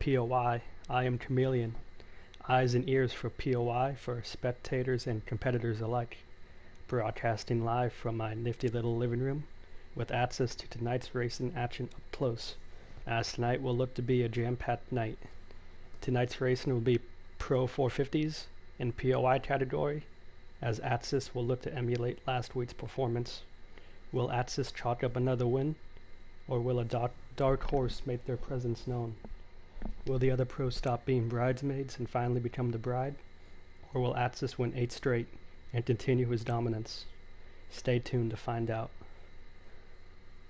POI, I am Chameleon. Eyes and ears for POI for spectators and competitors alike. Broadcasting live from my nifty little living room with access to tonight's racing action up close, as tonight will look to be a jam-packed night. Tonight's racing will be Pro 450s in POI category, as Atsis will look to emulate last week's performance. Will Atsis chalk up another win, or will a dark horse make their presence known? Will the other pros stop being bridesmaids and finally become the bride? Or will Atsis win 8 straight and continue his dominance? Stay tuned to find out.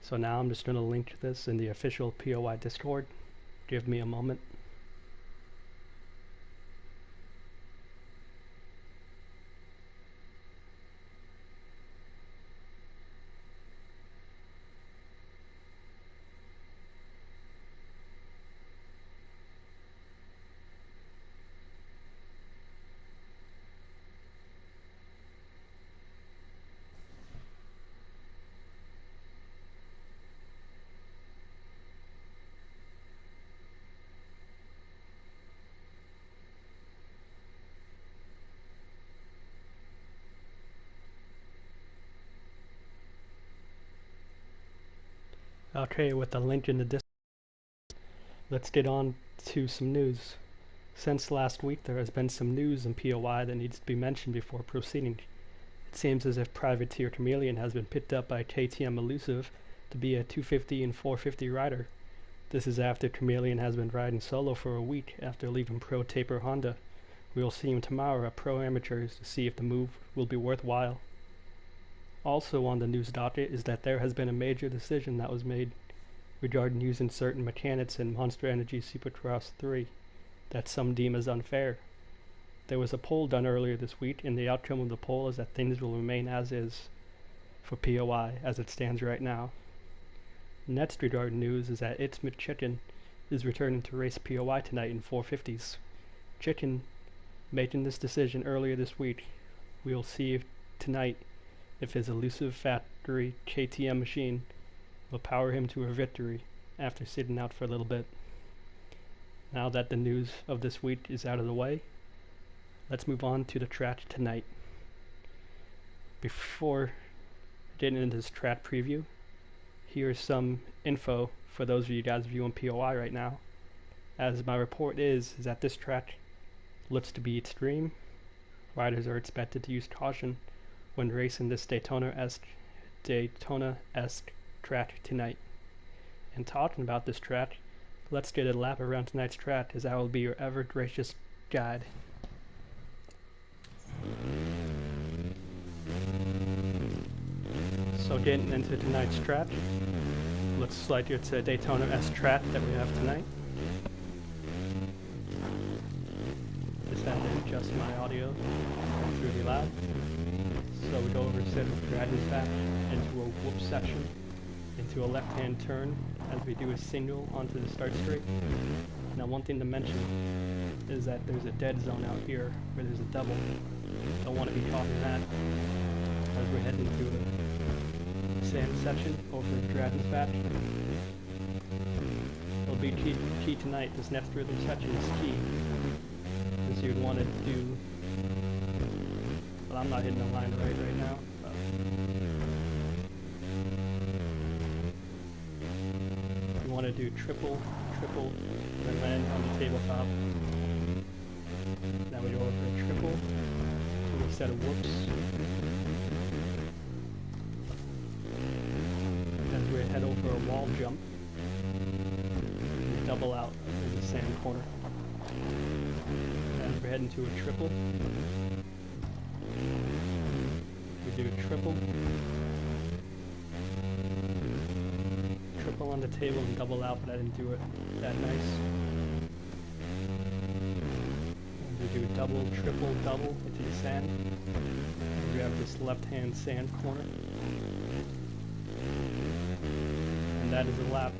So now I'm just going to link this in the official POI Discord. Give me a moment. Okay, with the link in the Discord, let's get on to some news. Since last week, there has been some news in POI that needs to be mentioned before proceeding. It seems as if Privateer Chameleon has been picked up by KTM Elusive to be a 250 and 450 rider. This is after Chameleon has been riding solo for a week after leaving Pro Taper Honda. We will see him tomorrow at Pro Amateurs to see if the move will be worthwhile. Also on the news docket is that there has been a major decision that was made regarding using certain mechanics in Monster Energy Supercross 3 that some deem as unfair. There was a poll done earlier this week, and the outcome of the poll is that things will remain as is for POI as it stands right now. Next regarding news is that It's McChicken is returning to race POI tonight in 450s. Chicken making this decision earlier this week. We will see if tonight if his elusive factory KTM machine will power him to a victory after sitting out for a little bit. Now that the news of this week is out of the way, let's move on to the track tonight. Before getting into this track preview, here's some info for those of you guys viewing POI right now. As my report is that this track looks to be extreme. Riders are expected to use caution when racing this Daytona-esque track tonight. And talking about this track, let's get a lap around tonight's track, as I will be your ever gracious guide. So getting into tonight's track, looks like it's a Daytona-esque track that we have tonight. Just have to adjust my audio. It's really loud. So we go over instead of Dragon's back into a whoop section, into a left-hand turn as we do a single onto the start straight. Now one thing to mention is that there's a dead zone out here where there's a double. Don't want to be caught in that as we're heading to the sand section over Dragon's back. It'll be key tonight. This next rhythm section is key, because you'd want to do. But I'm not hitting the line right now. You want to do triple, then land on the tabletop. Now we go over a triple, do a set of whoops. As we head over a wall jump, we double out in the sand corner. As we're heading to a triple, we do a triple on the table and double out, but I didn't do it that nice. And we do a double, triple, double into the sand. And we have this left-hand sand corner. And that is a lap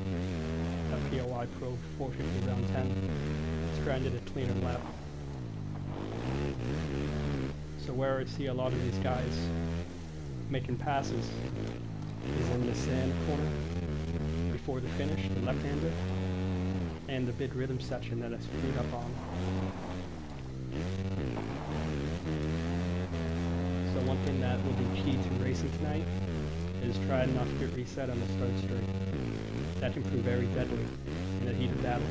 at POI Pro 450 round 10. Let's try and get a cleaner lap. So where I see a lot of these guys making passes is in the sand corner before the finish, the left-hander. and the bid rhythm section that I screwed up on. So one thing that will be key to racing tonight is try not to get reset on the start straight. That can prove very deadly in a heated battle.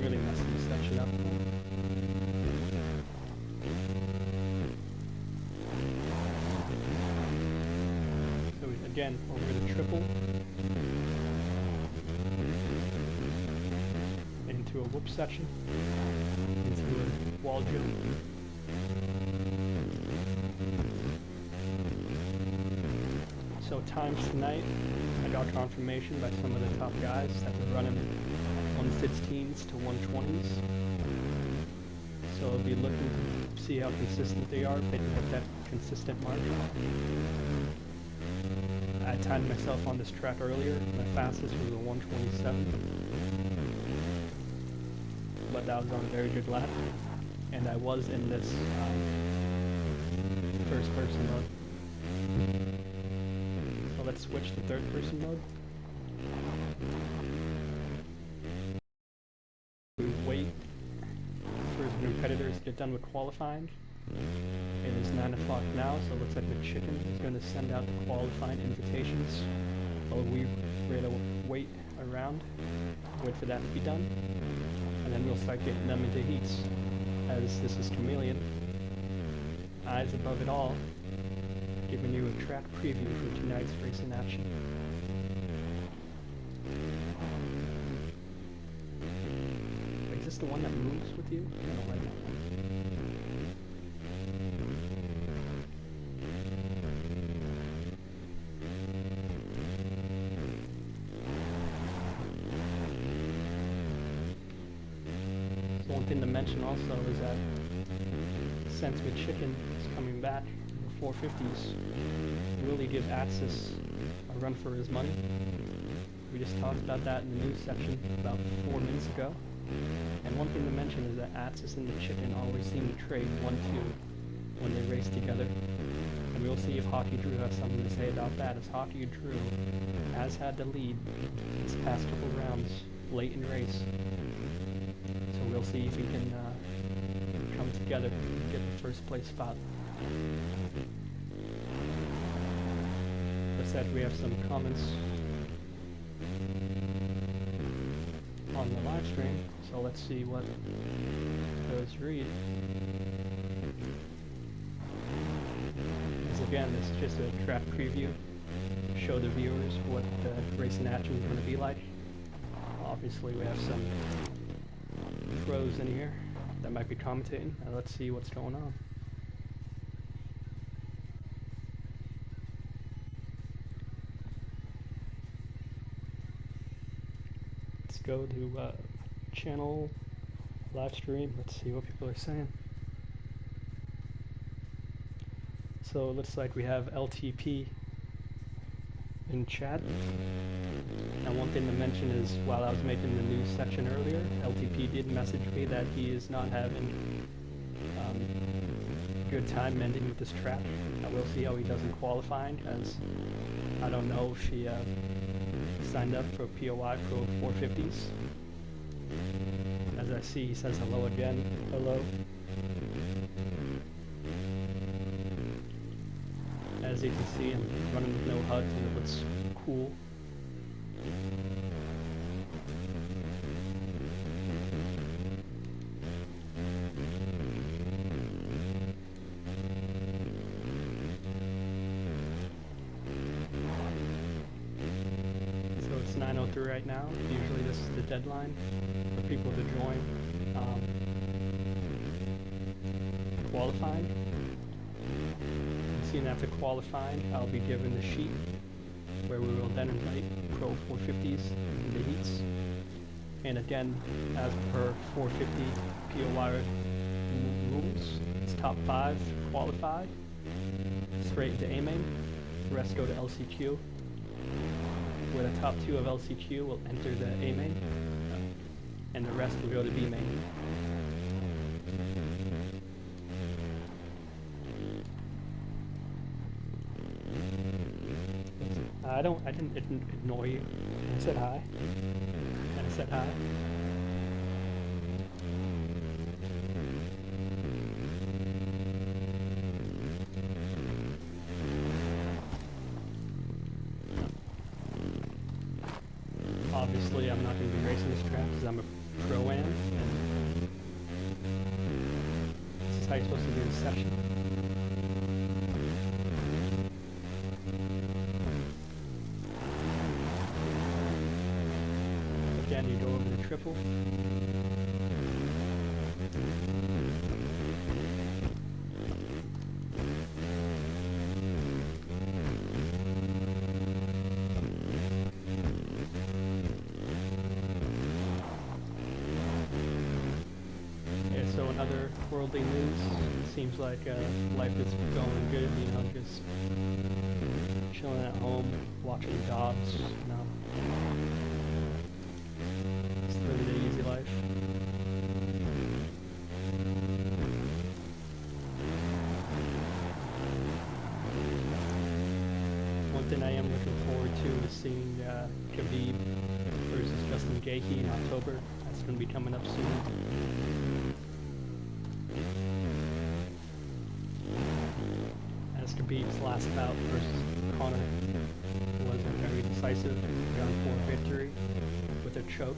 Really messing this section up. So again, over the triple into a whoop section, into a wall jump. So times tonight, I got confirmation by some of the top guys that they're running 115s to 120s. So I'll be looking to see how consistent they are, if they can hit that consistent mark. I timed myself on this track earlier. My fastest was a 127. But that was on a very good lap. And I was in this first person mode. So let's switch to third person mode. We wait for the competitors to get done with qualifying. It is 9 o'clock now, so it looks like the chicken is going to send out the qualifying invitations. While we're going to wait around, wait for that to be done. And then we'll start getting them into heats. As this is Chameleon, eyes above it all, giving you a track preview for tonight's race in action. Is this the one that moves with you? I don't like that one. So one thing to mention also is that since the chicken is coming back in the 450s, really give Axis a run for his money. We just talked about that in the news section about 4 minutes ago. And one thing to mention is that Axis and the chicken always seem to trade 1-2 when they race together. And we'll see if Hockey Drew has something to say about that, as Hockey Drew has had the lead this past couple rounds late in the race. So we'll see if he can come together and get the first place spot. As I said, we have some comments on the live stream, so let's see what those read. As again, this is just a track preview, show the viewers what the race in action is going to be like. Obviously we have some pros in here that might be commentating. Now let's see what's going on. Let's go to channel, live stream. Let's see what people are saying. So it looks like we have LTP in chat. Now one thing to mention is, while I was making the news section earlier, LTP did message me that he is not having good time mending with this track. Now we'll see how he does in qualifying, as I don't know if he signed up for POI Pro 450s. As I see, he says hello again. Hello. As you can see, I'm running with no HUD and it looks cool. So it's 9:03 right now. Usually this is the deadline for people to join qualifying. Soon after qualifying, I'll be given the sheet where we will then invite Pro 450s into heats. And again, as per 450 POI rules, it's top 5 qualify, straight into A-main, the rest go to LCQ, where the top 2 of LCQ will enter the A-main, and the rest will go to B-main. I didn't ignore you. I said hi. I said hi. Obviously, I'm not going to be racing this track because I'm a pro-am, and this is how you're supposed to do this session. Again, you go over the triple. So in other worldly news, it seems like life is going good, you know, just chilling at home, watching dogs, you know. Just living the easy life. One thing I am looking forward to is seeing Khabib versus Justin Gaethje in October. That's going to be coming up soon. As Khabib's last bout versus Conor was a very decisive round 4 victory with a choke.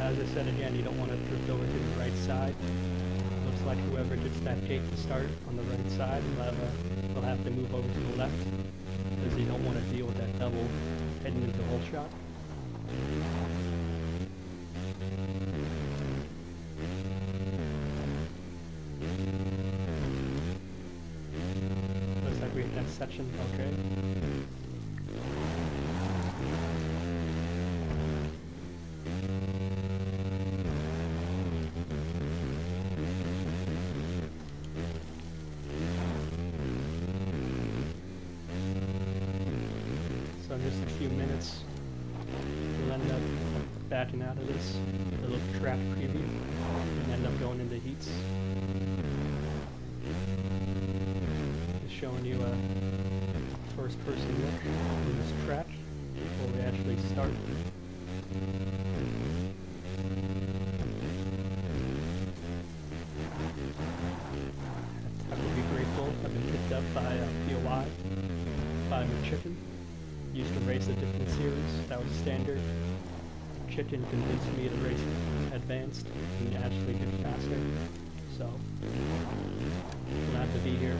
As I said again, you don't want to drift over to the right side. Looks like whoever gets that gate to start on the right side will have to move over to the left because you don't want to deal with that double heading into the hole shot. Looks like we hit that section, okay. So in just a few minutes, we'll end up backing out of this little track preview and end up going into heats. Just showing you a first person look in this track before we actually start. I will be grateful. I've been picked up by POI, by Chicken. Used to race a different series, that was standard. Chicken convinced me to race advanced and actually get faster. So, glad to be here.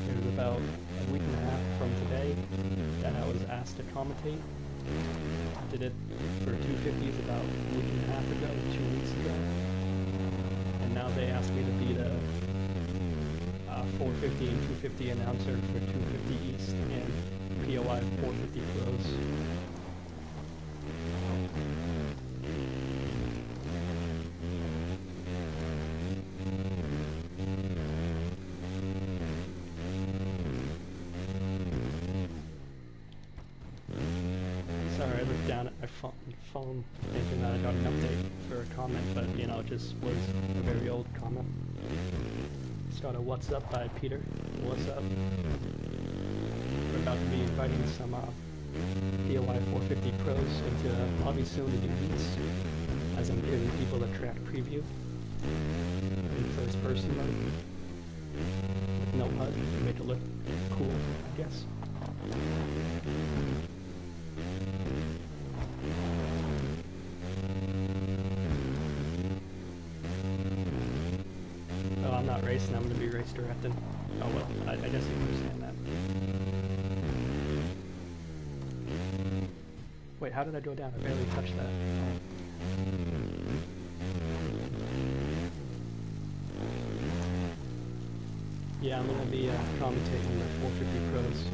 It was about a week and a half from today that I was asked to commentate. I did it for 250s about a week and a half ago, 2 weeks ago. And now they asked me to be the 450 and 250 announcer for 250 East and POI 450 Pros. Sorry, I looked down at my phone thinking that I got an update for a comment, but you know, it just was a very old comment. Got a "What's up" by Peter. What's up? We're about to be inviting some POI 450 pros into lobby soon to do heats, as I'm giving people a track preview in first person mode with no HUD to make it look cool, I guess. Oh, I'm not racing, I'm going to be race directing. Oh well, I guess you understand that. Wait, how did I go down? I barely touched that. Yeah, I'm going to be commentating the 450 pros.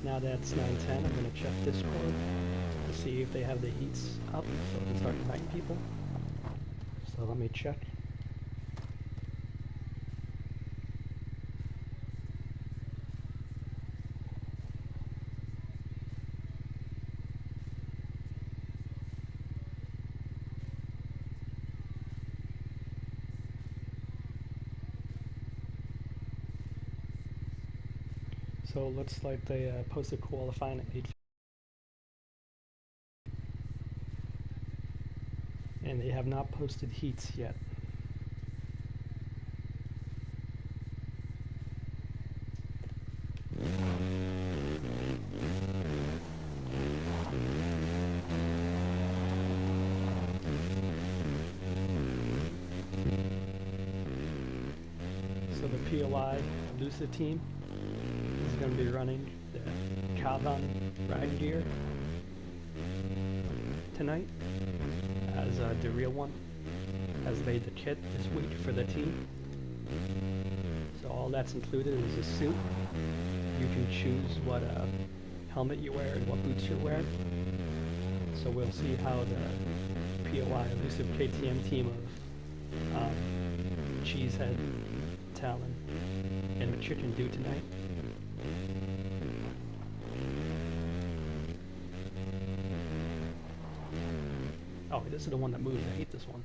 Now that it's 9:10, I'm going to check Discord to see if they have the heats up so I can start inviting people. So let me check. So it looks like they posted qualifying at 8, and they have not posted heats yet. So the POI Elusive team is going to be running the Calvin ride gear tonight, as the real one has made the kit this week for the team. So all that's included is a suit. You can choose what helmet you wear and what boots you're wearing. So we'll see how the POI Elusive KTM team of Cheesehead, Talon, and McChicken do tonight. Oh, this is the one that moves. I hate this one.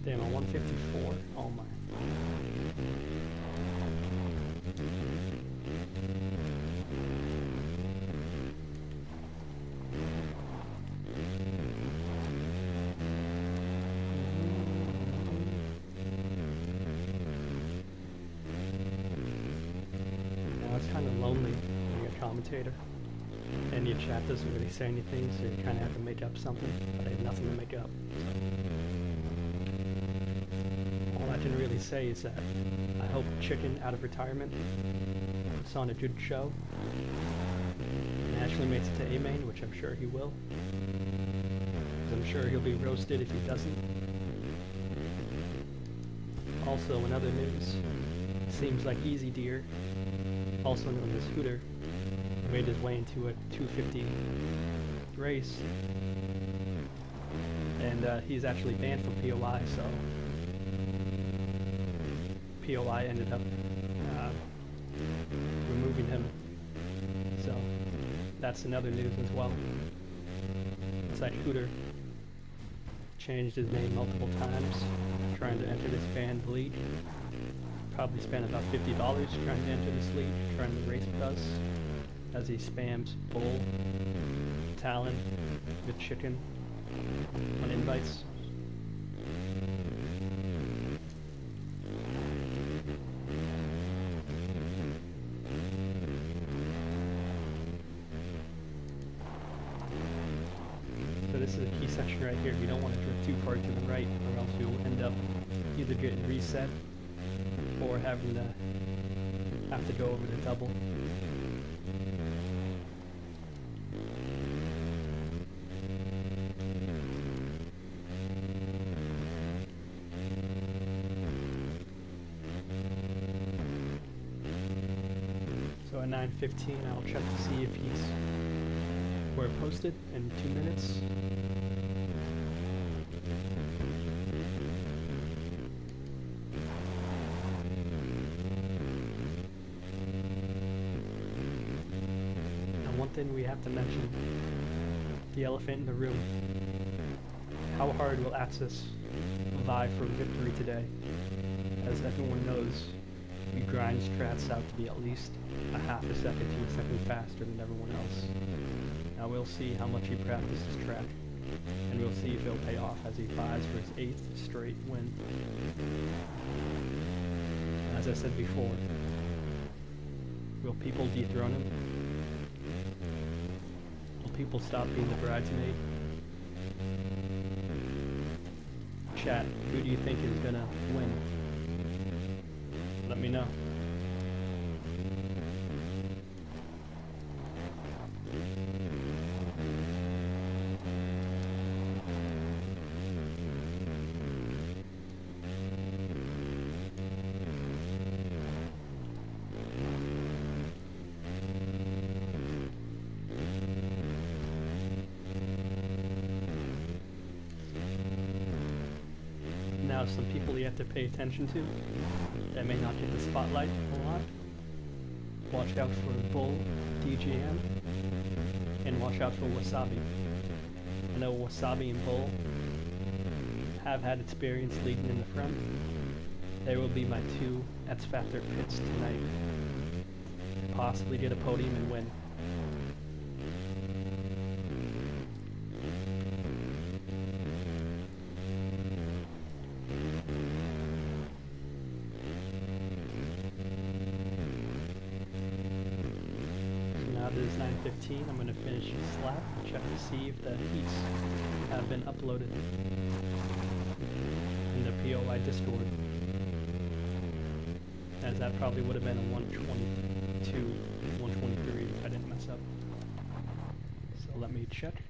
Damn, a 154. Oh my. Now it's kind of lonely being a commentator, and your chat doesn't really say anything, so you kind of have to make up something, but I have nothing to make up. All I can really say is that I hope Chicken, out of retirement, puts on a good show and actually makes it to A-Main, which I'm sure he will. I'm sure he'll be roasted if he doesn't. Also, in other news, it seems like Easy Deer, also known as Hooter, made his way into a 250 race, and he's actually banned from POI, so POI ended up removing him. So that's another news as well. It's like Hooter changed his name multiple times, trying to enter this banned league. Probably spent about $50 trying to enter this league, trying to race with us, as he spams Bull, Talon, with Chicken on invites. So this is a key section right here. You don't want to drift too far to the right, or else you'll end up either getting reset or having to go over the double. So at 9:15, I'll check to see if he's where it posted in 2 minutes. One thing we have to mention, the elephant in the room. How hard will Axis vie for victory today? As everyone knows, we grind strats out to be at least a half a second to a second faster than everyone else. Now we'll see how much he practices track, and we'll see if it'll pay off as he vies for his 8th straight win. As I said before, will people dethrone him? People stop being the bridesmaid? Chat, who do you think is gonna win? Let me know. Now, some people you have to pay attention to that may not get the spotlight a lot. Watch out for Bull, DGM, and watch out for Wasabi. I know Wasabi and Bull have had experience leading in the front. They will be my two X Factor pits tonight. Possibly get a podium and win. So now it is 9:15. I'm going to finish this lap and check to see if the heats have been uploaded in the POI Discord, as that probably would have been a 122, 123 if I didn't mess up. So let me check.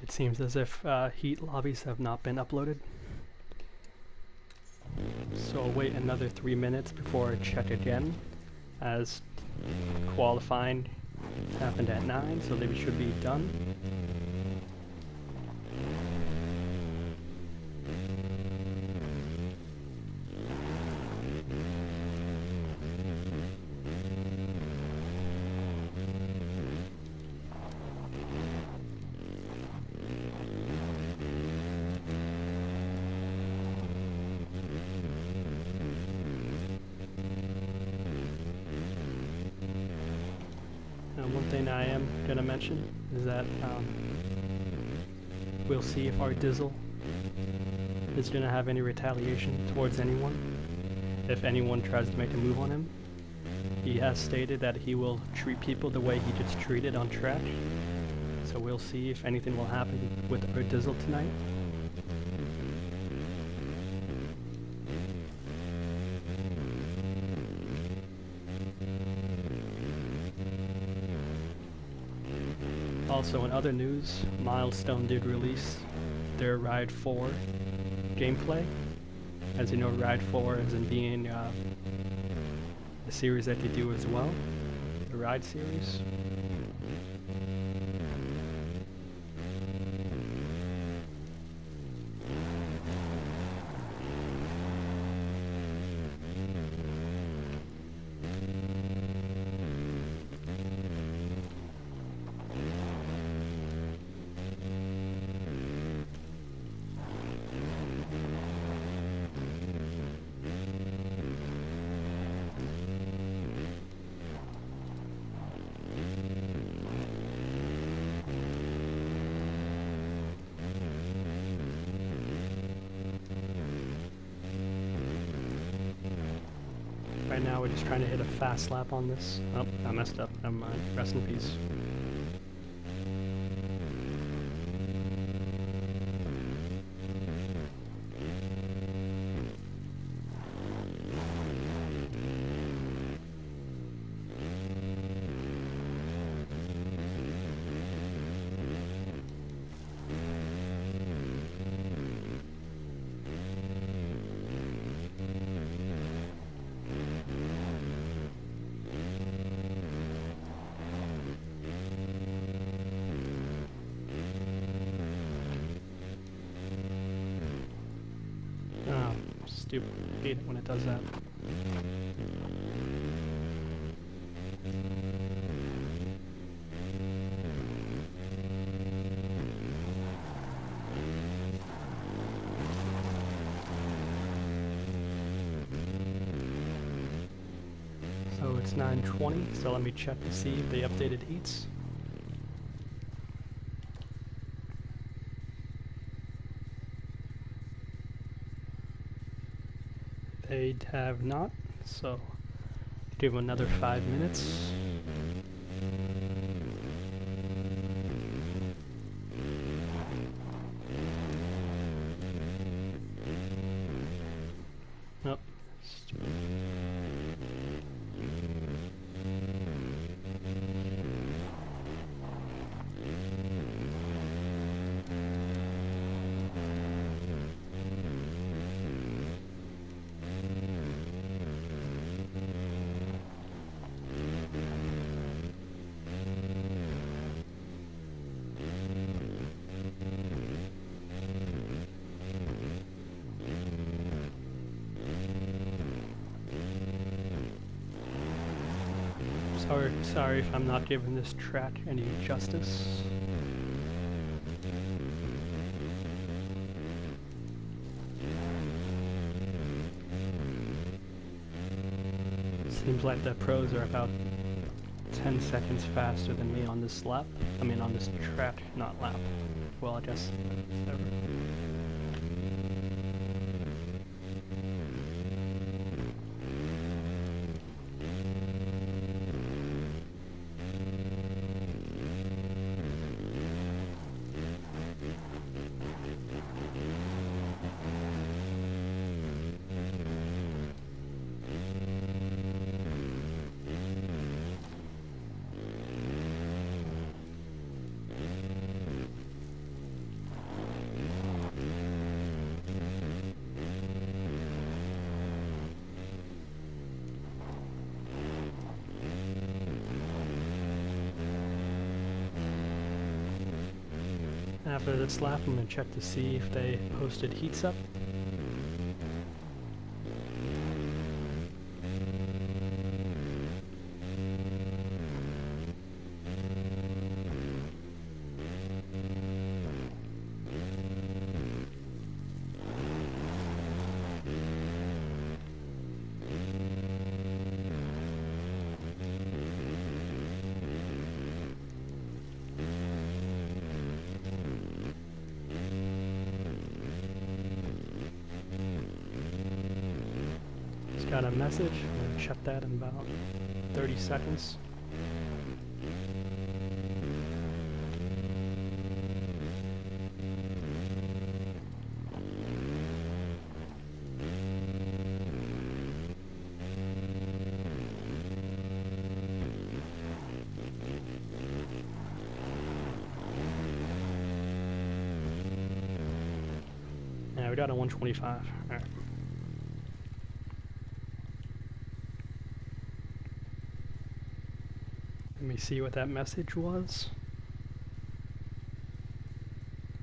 It seems as if heat lobbies have not been uploaded. So I'll wait another 3 minutes before I check again, as qualifying happened at 9, so they should be done. One thing I am going to mention is that we'll see if our Dizzle is going to have any retaliation towards anyone. If anyone tries to make a move on him, he has stated that he will treat people the way he gets treated on track. So we'll see if anything will happen with our Dizzle tonight. Also, in other news, Milestone did release their Ride 4 gameplay. As you know, Ride 4 is in being a series that they do as well, the Ride series. Right now we're just trying to hit a fast lap on this. Oh, I messed up. Never mind. Rest in peace. stupid. I hate it when it does that. So it's 9:20, so let me check to see if they updated heats. They have not, so give them another 5 minutes. Nope. Sorry if I'm not giving this track any justice. Seems like the pros are about 10 seconds faster than me on this lap. I mean on this track, not lap. Well, I guess whatever. After this lap, I'm going to check to see if they posted heats up. Got a message. I'm going to check that in about 30 seconds. Yeah, we got a 125. All right. Let me see what that message was.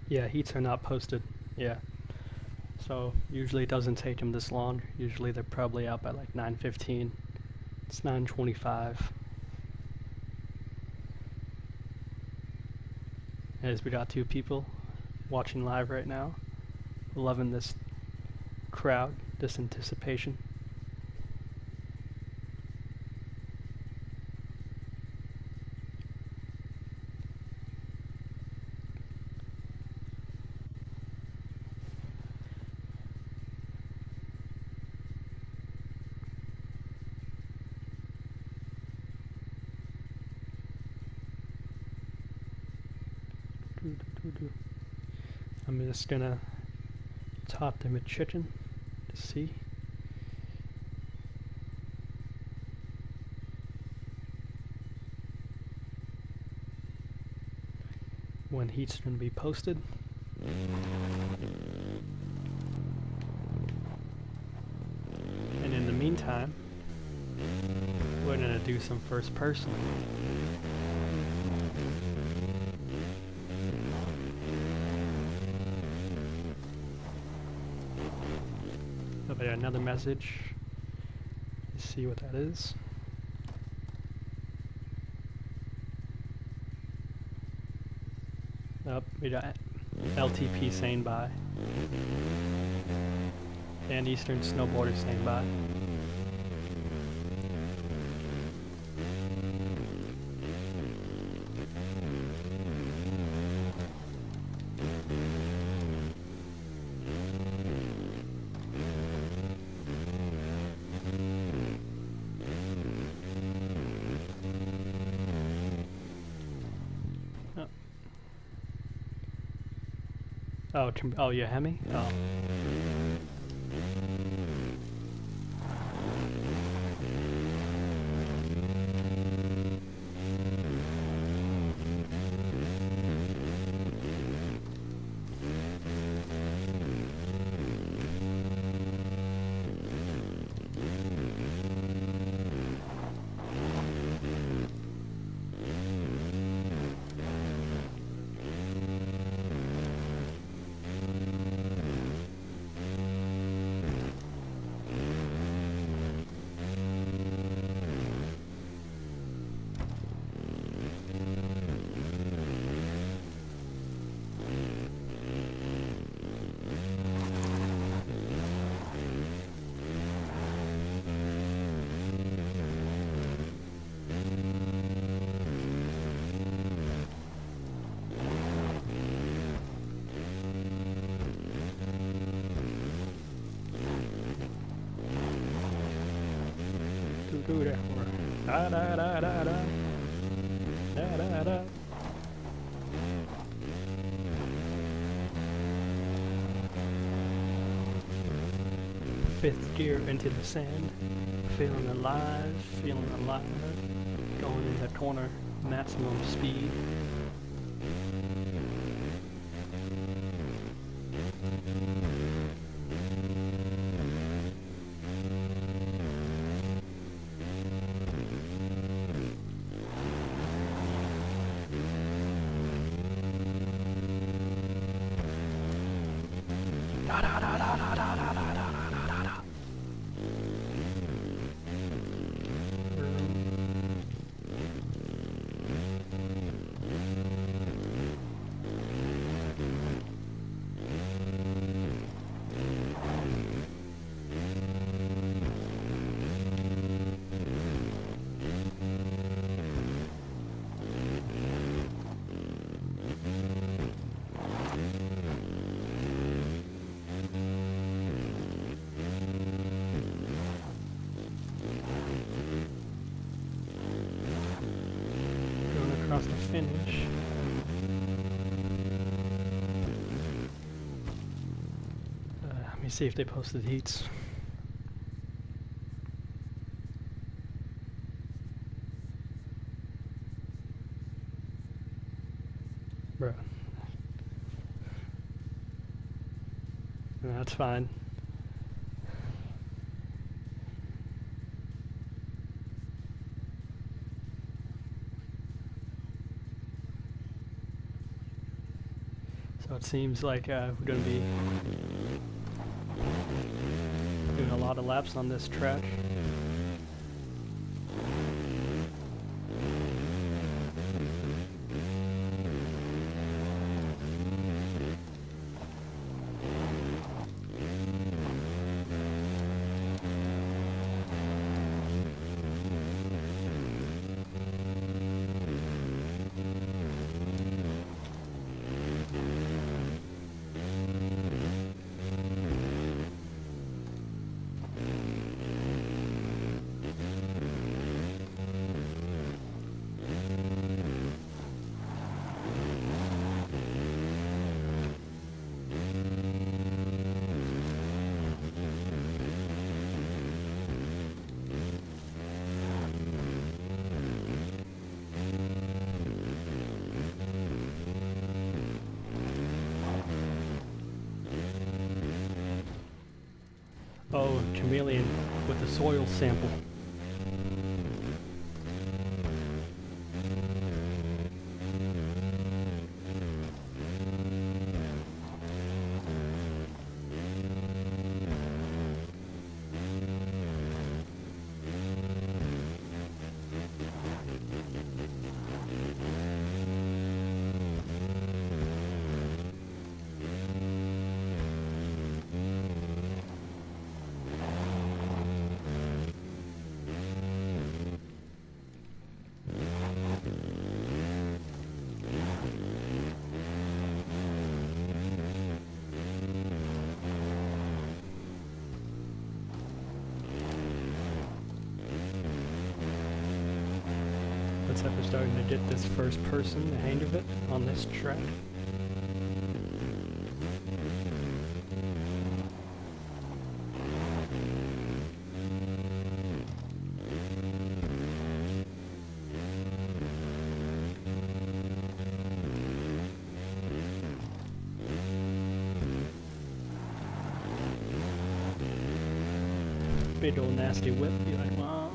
Yeah, heats are not posted. Yeah. So usually it doesn't take them this long. Usually they're probably out by like 9:15. It's 9:25. As we got 2 people watching live right now. Loving this crowd, this anticipation. I'm just gonna top them with chicken to see. When heat's gonna be posted. And in the meantime, we're gonna do some first person. But another message. Let's see what that is. Oh, we got LTP saying bye. And Eastern Snowboarder saying bye. Oh, you Hemi? Oh. Da da da da da. Da da da. Fifth gear into the sand. Feeling alive, feeling alive. Going in the corner, maximum speed. Da da da da da da da da da da da. Across the finish. Let me see if they posted heats. Bruh. That's fine. So it seems like we're going to be doing a lot of laps on this track. Oh, chameleon with the soil sample. Looks like we're starting to get this first person, the hang of it, on this track. Big old nasty whip, be like, wow.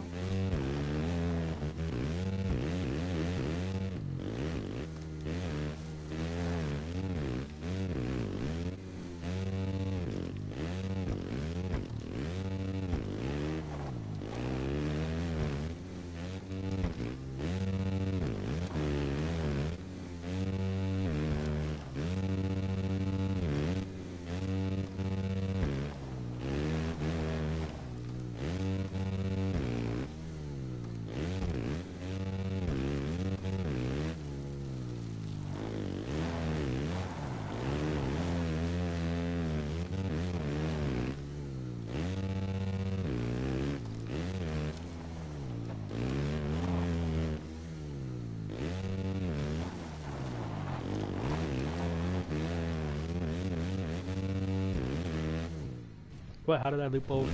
What? How did I loop over?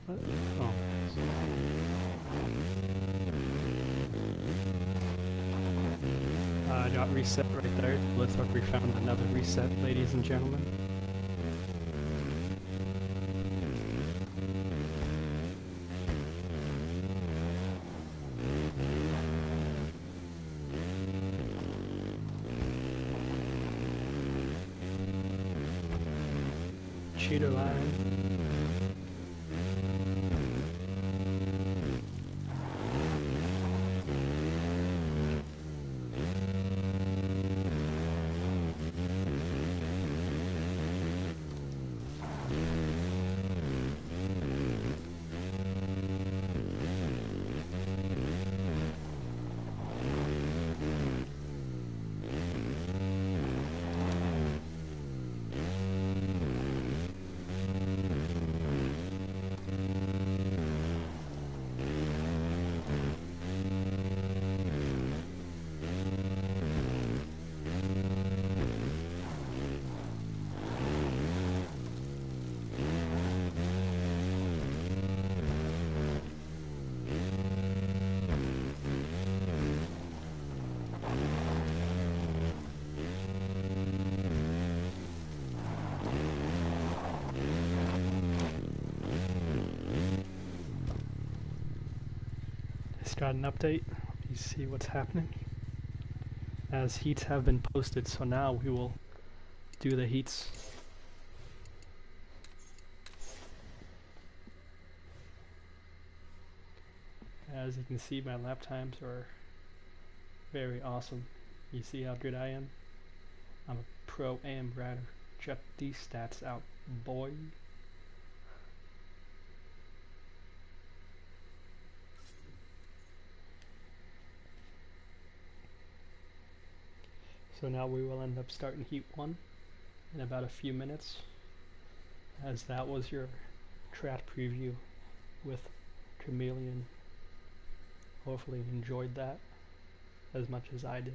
What? Oh. I got reset right there. Looks like we found another reset, ladies and gentlemen. Cheater line. Just got an update. You see what's happening. As heats have been posted, so now we will do the heats. As you can see, my lap times are very awesome. You see how good I am? I'm a pro AM rider. Check these stats out, boy. So now we will end up starting heat 1 in about a few minutes, as that was your track preview with Chameleon. Hopefully you enjoyed that as much as I did.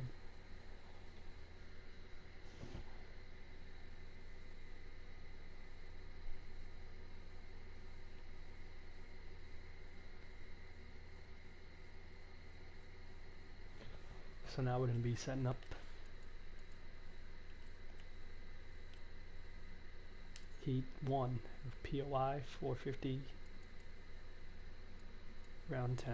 So now we're going to be setting up heat 1 of POI 450 round 10.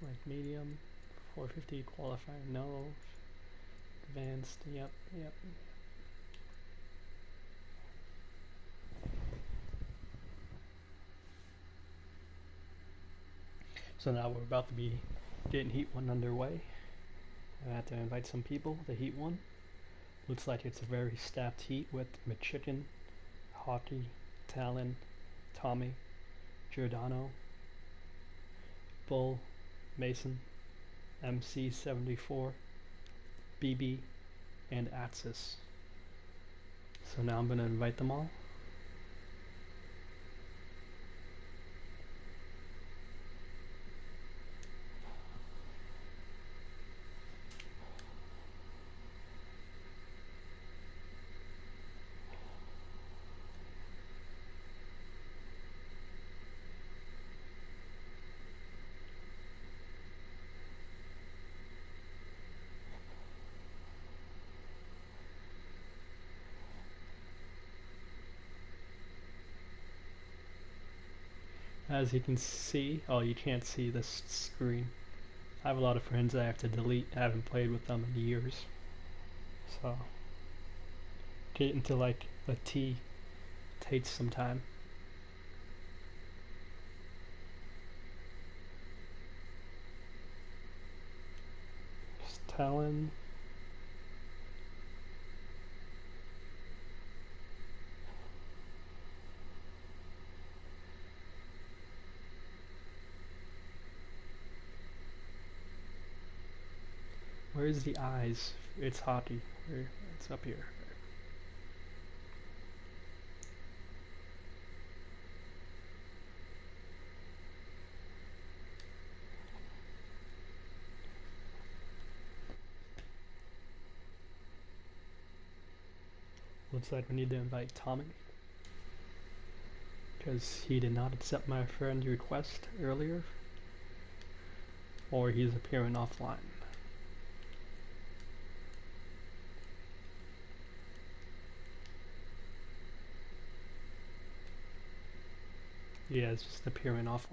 Like medium, 450 qualifier, no. Advanced, yep. So now we're about to be getting heat 1 underway. I have to invite some people to heat 1. Looks like it's a very stacked heat with McChicken, Hockey, Talon, Tommy, Giordano, Bull, Mason, MC74, BB, and Atsis. So now I'm going to invite them all. As you can see, oh, you can't see this screen. I have a lot of friends I have to delete. I haven't played with them in years. So, getting to like a T takes some time. Just telling. Where's the eyes? It's hockey. It's up here. Looks like we need to invite Tommy, because he did not accept my friend request earlier, or he's appearing offline. Yeah, it's just appearing offline.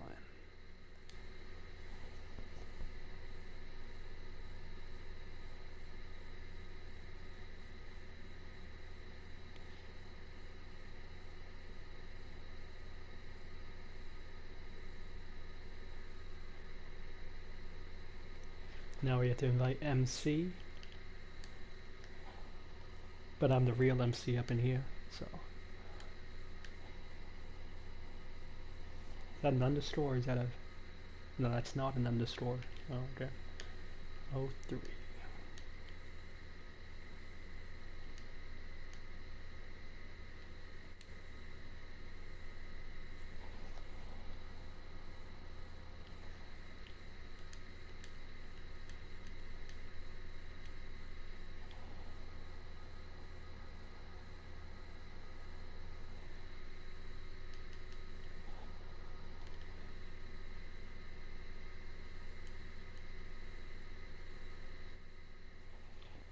Now we have to invite MC, but I'm the real MC up in here, so. Is that an underscore or is that a... No, that's not an underscore. Oh, okay. 03.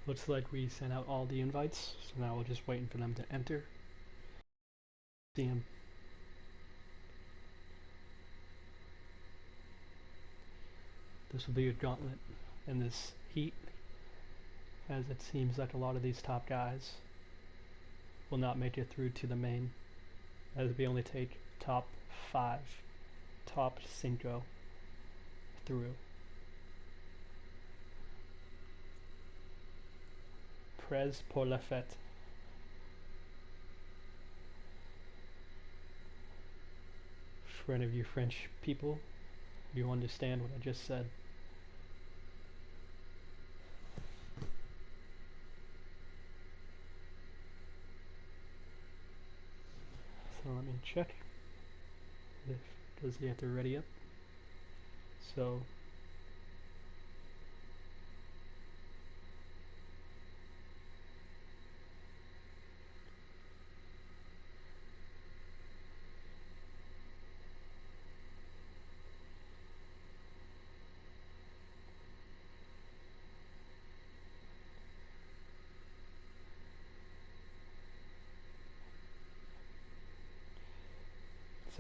Looks like we sent out all the invites, so now we're just waiting for them to enter. See them. This will be a gauntlet in this heat, as it seems like a lot of these top guys will not make it through to the main, as we only take top 5, top 5 through. Prez pour la fête. For any of you French people, you understand what I just said. So let me check. Does he have to ready up? So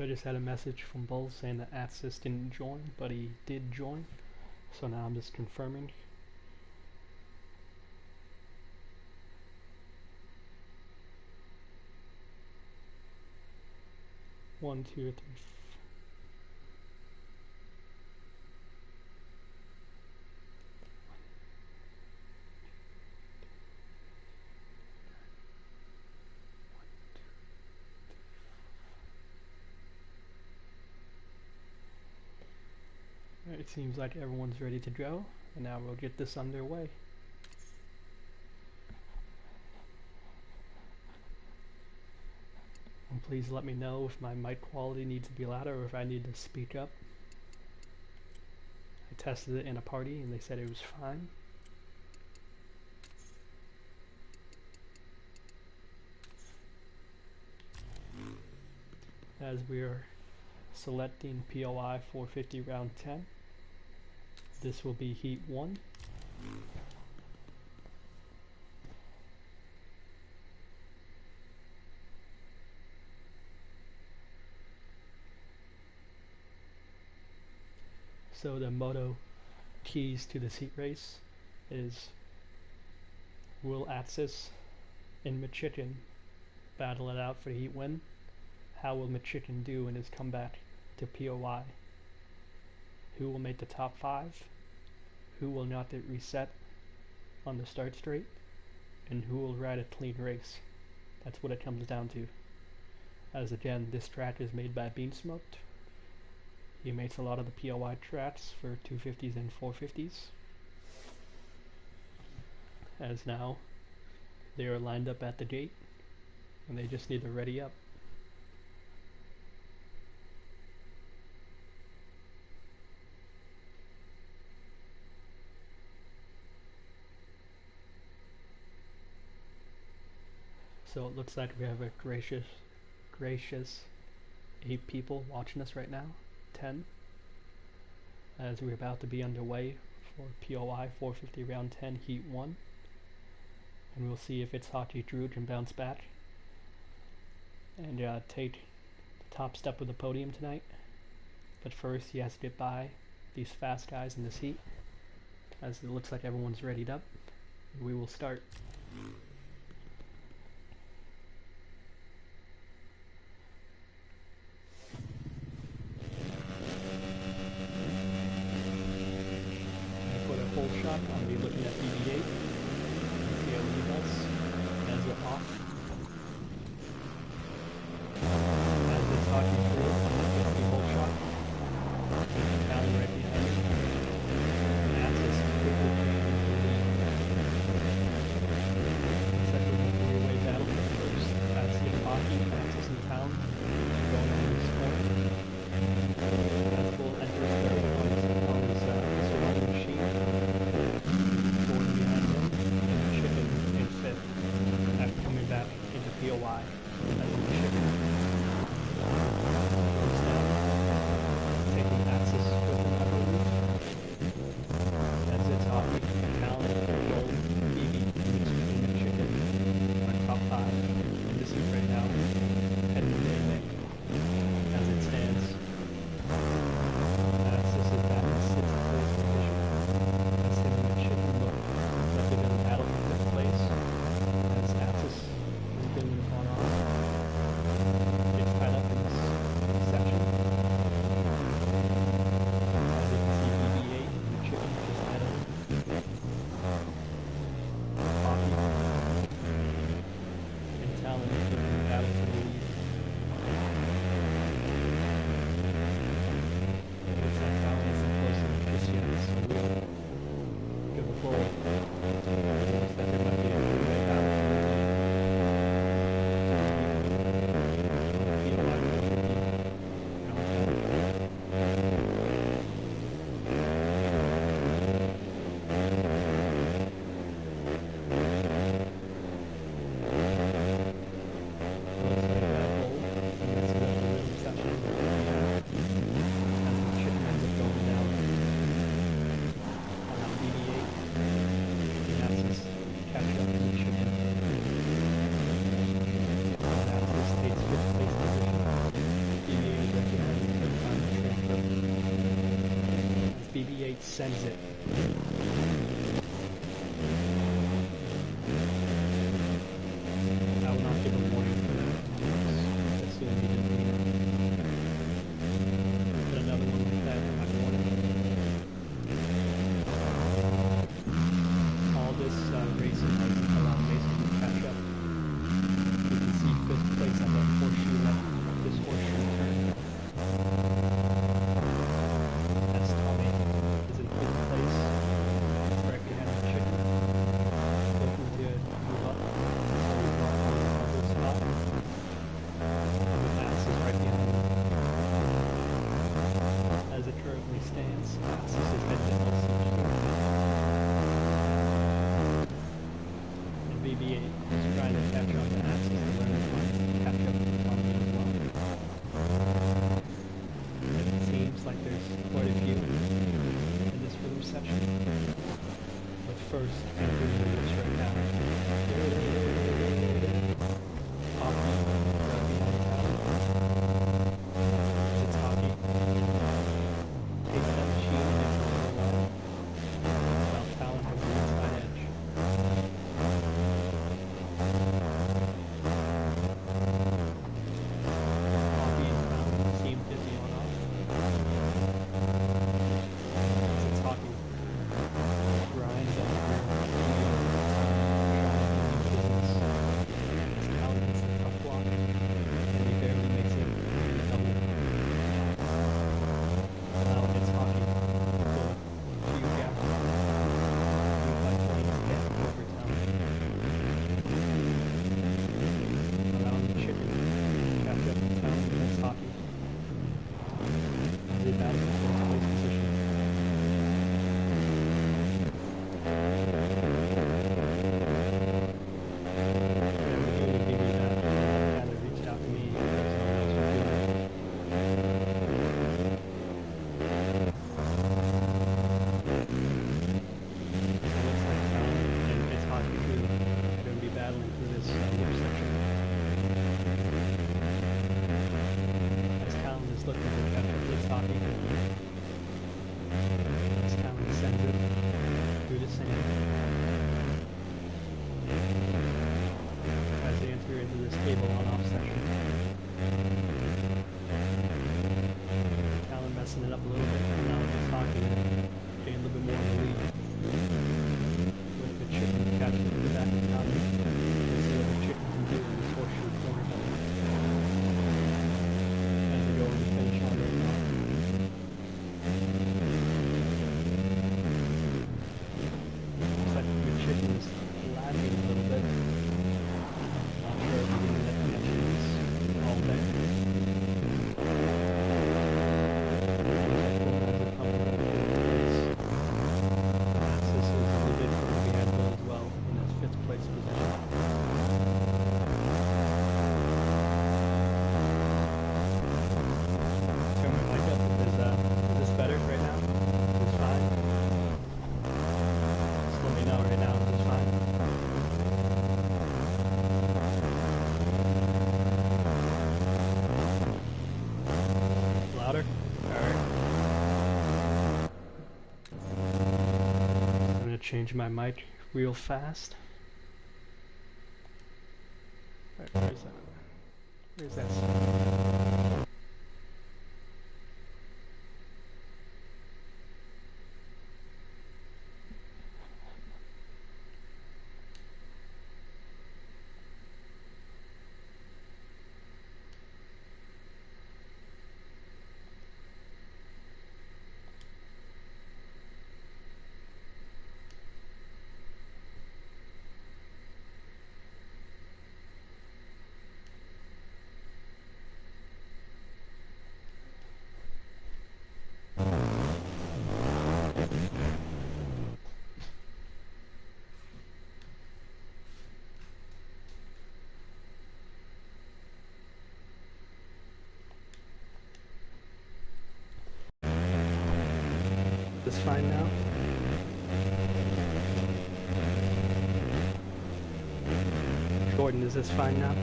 I just had a message from Bull saying that Atsis didn't join, but he did join. So now I'm just confirming. One, two, three. Seems like everyone's ready to go, and now we'll get this underway. And please let me know if my mic quality needs to be louder or if I need to speak up. I tested it in a party and they said it was fine. As we are selecting POI 450 round 10, this will be heat 1. So the moto keys to this heat race is: will Atsis and McChicken battle it out for the heat win? How will McChicken do in his comeback to POI? Who will make the top 5? Who will not get reset on the start straight? And who will ride a clean race? That's what it comes down to. As again, this track is made by Beansmoked. He makes a lot of the POI tracks for 250s and 450s. As now, they are lined up at the gate, and they just need to ready up. So it looks like we have a gracious 8 people watching us right now. 10, as we're about to be underway for POI 450 round 10 heat 1, and we'll see if it's Hockey Drew can bounce back and take the top step of the podium tonight. But first he has to get by these fast guys in this heat, as it looks like everyone's readied up. We will start. Full shot, I'll be looking at BB8, see how he does, as it off. As it's talking through, I'm looking at the full shot, down right behind him, and Atlas completely changing the lead. It's like a three-way battle for first. That's the Hockey, Atlas in town, going on this corner. As Bull enters third on his surrounding machine. After coming back into POI as a chicken. Taking Axis with the number as it's Hockey, Talent, Gold, BB, and Chicken are top 5 in this heat right now, heading to May. As it stands, Axis is back in 6th place position. As him and Chicken look like they're going to battle for 5th place. As Atlas is building on off, gets tied up in this section. As you can see, BB8 and Chicken just tied up. Hockey and Talent is going to battle for the lead. Looks like Talent isn't close enough just yet, so we'll give a pull. Looks like there might be a three-way battle for the lead. BB8 sends it. I will not give a warning for that. That's the only thing. But another one like that, I'm warning. All this racing has allowed Mason to catch up. You can see 5th place on the horseshoe left, this horseshoe turn. That's Tommy. this axis has been difficult. And BB-8 is trying to catch up to axis to learn it's going to catch up to the Tommy as well. And it seems like there's quite a few in this room section. But first, I'm doing this right now. Hockey, rugby on Talon. It's hockey. Takes that machine and gets it on the line. Now Talon has the inside edge. Hockey and Talon seem busy on off. It's hockey. Grinds up the Talon gets the tough block, and he barely makes it double. Now it's hockey. Full Q gap. By points, get over Talon. Around the chicken. Catch up to Talon, that's hockey. They battle in fourth place position. Looking to catch up with hockey. This town sends it. Do the same. As they enter into this cable on-off section. Talon messing it up a little bit. Now it's hockey. Getting a little bit more in the lead. With the chicken catching in the back of Talon. Let's see what the chicken can do in this horseshoe corner. Looks like the chicken is lagging a little bit. Not sure if the internet connection is all there. This is a little bit for the head as well in its 5th place position. Is this better right now? Is this fine? Just let me know right now if it's fine. Louder? Alright. I'm gonna change my mic real fast. Alright, where's that? Where's that sound? Is this fine now? Jordan, is this fine now?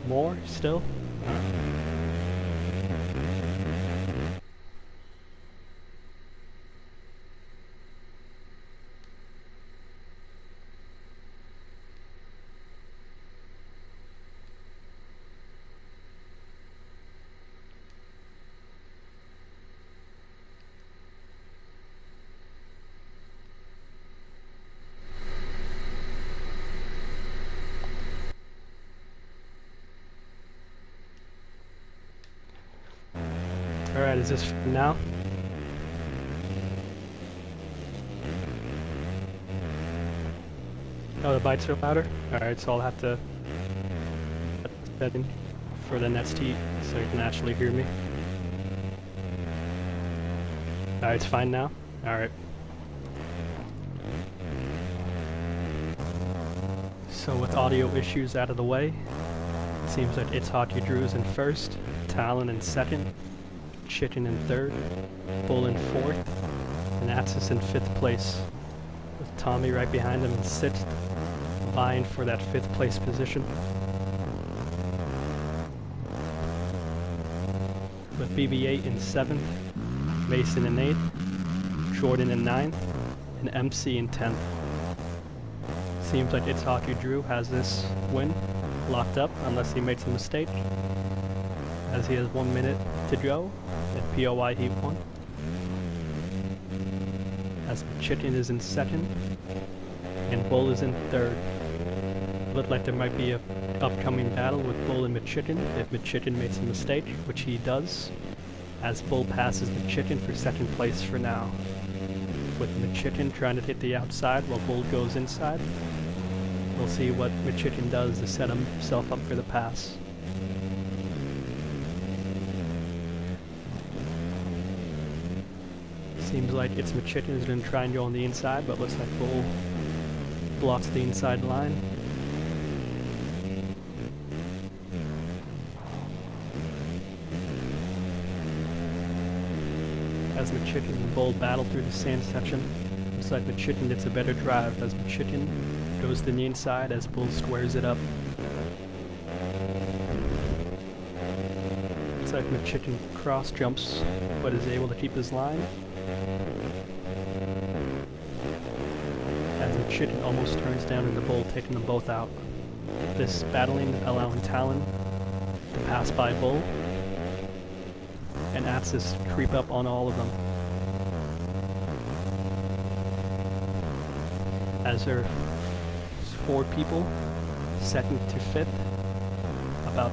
More? Still? Alright, is this now? Oh, the bytes are louder? Alright, so I'll have to set in. for the next heat so you can actually hear me. Alright, it's fine now? Alright. So with audio issues out of the way, it seems like It's Hockey Drew's in first, Talon in second, Chicken in third, Bull in fourth, and Axis in fifth place, with Tommy right behind him in sixth, vying for that fifth place position. With BB8 in seventh, Mason in eighth, Jordan in ninth, and MC in 10th. Seems like It's Hockey Drew has this win locked up unless he makes a mistake, as he has 1 minute to go at POI Heat 1. As Chicken is in second, and Bull is in third. Looked like there might be a upcoming battle with Bull and McChicken if McChicken makes a mistake, which he does, as Bull passes McChicken for second place for now, with McChicken trying to hit the outside while Bull goes inside. We'll see what McChicken does to set himself up for the pass. Seems like It's McChicken who's going to try and go on the inside, but looks like Bull blocks the inside line. As McChicken and Bull battle through the sand section, looks like McChicken gets a better drive as McChicken goes to the inside as Bull squares it up. Looks like McChicken cross jumps, but is able to keep his line. As McChicken almost turns down into Bull, taking them both out. This battling allowing Talon to pass by Bull, and Axis creep up on all of them. As there are 4 people, second to fifth, about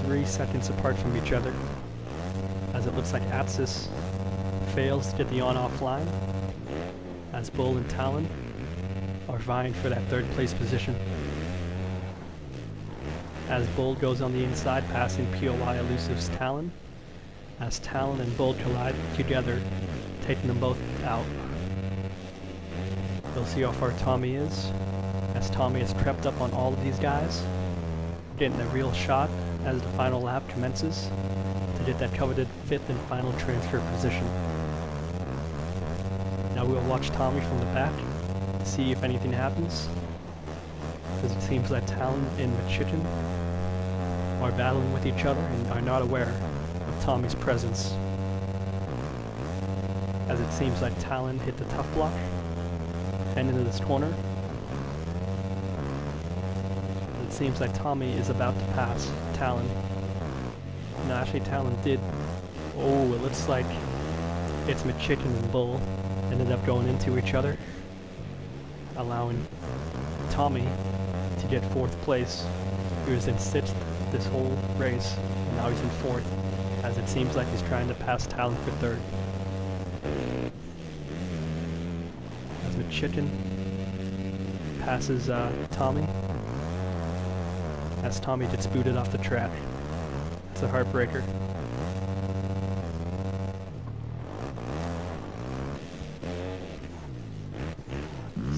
3 seconds apart from each other, as it looks like Axis fails to get the on-off line, as Bull and Talon are vying for that third place position. As Bull goes on the inside, passing POI Elusive's Talon, as Talon and Bull collide together, taking them both out. We'll see how far Tommy is, as Tommy has crept up on all of these guys, getting a real shot as the final lap commences to get that coveted 5th and final transfer position. Now we'll watch Tommy from the back to see if anything happens, because it seems like Talon and McChicken are battling with each other and are not aware of Tommy's presence, as it seems like Talon hit the tough block and into this corner. It seems like Tommy is about to pass Talon. No, actually Talon did. Oh, it looks like It's McChicken and Bull ended up going into each other, allowing Tommy to get 4th place. He was in 6th this whole race, and now he's in 4th, as it seems like he's trying to pass Talon for 3rd. As McChicken passes Tommy, as Tommy gets booted off the track. It's a heartbreaker.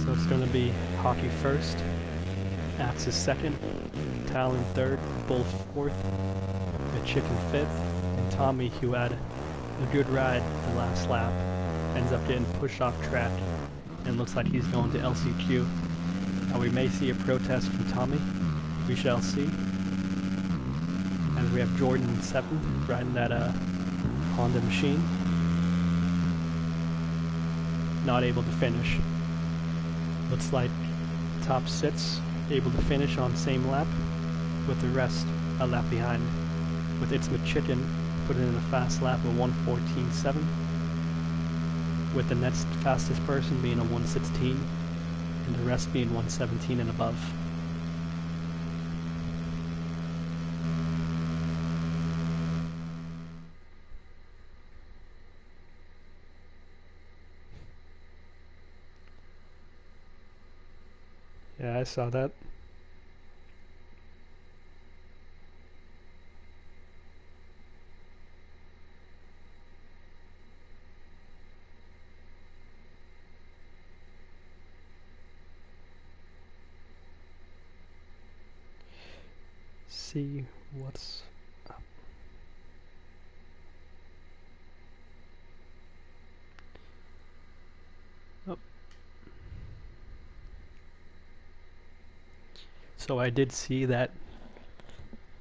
So it's going to be Hockey first, Axis second, Talon third, Bull fourth, McChicken fifth, and Tommy, who had a good ride the last lap, ends up getting pushed off track and looks like he's going to LCQ. Now we may see a protest from Tommy. We shall see. And we have Jordan in 7th, riding that Honda machine. Not able to finish. Looks like top 6 able to finish on same lap, with the rest a lap behind. With It's McChicken putting in a fast lap of 1:14.7, with the next fastest person being a 1:16, and the rest being 1:17 and above. Yeah, I saw that. see what's up. Oh. So I did see that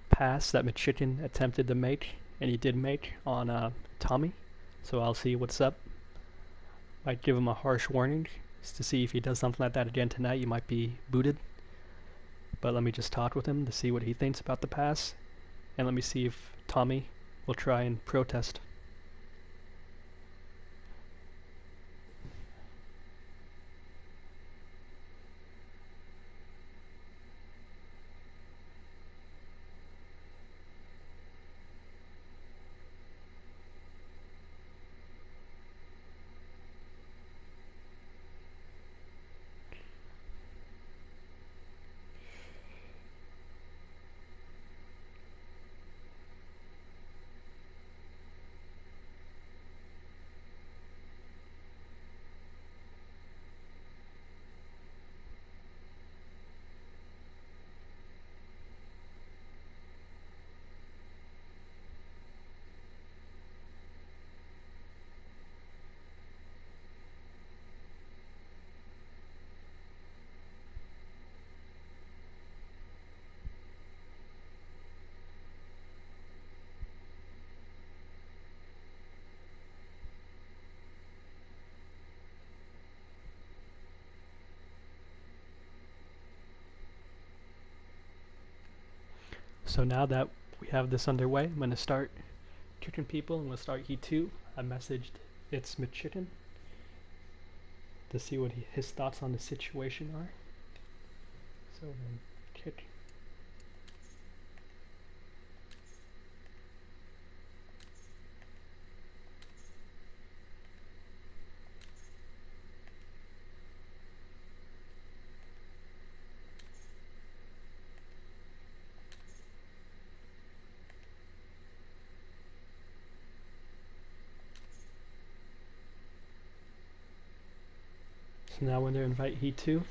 pass that Michigan attempted to make, and he did make on Tommy. So I'll see what's up. Might give him a harsh warning just to see if he does something like that again tonight. You might be booted. But let me just talk with him to see what he thinks about the pass, and let me see if Tommy will try and protest. So now that we have this underway, I'm going to start kicking people. I'm going to start Heat 2. I messaged It's McChicken to see what his thoughts on the situation are. So then kick. So now when they invite Heat 2.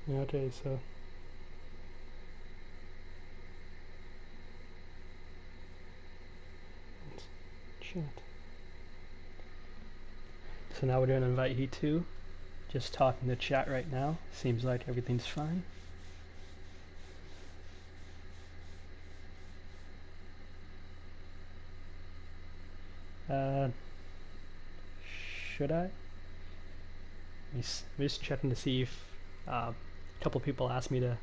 Okay, so let's chat. So now we're going to invite Heat 2. Just talking to chat right now. Seems like everything's fine. Should I? I'm just checking to see if a couple people asked me to.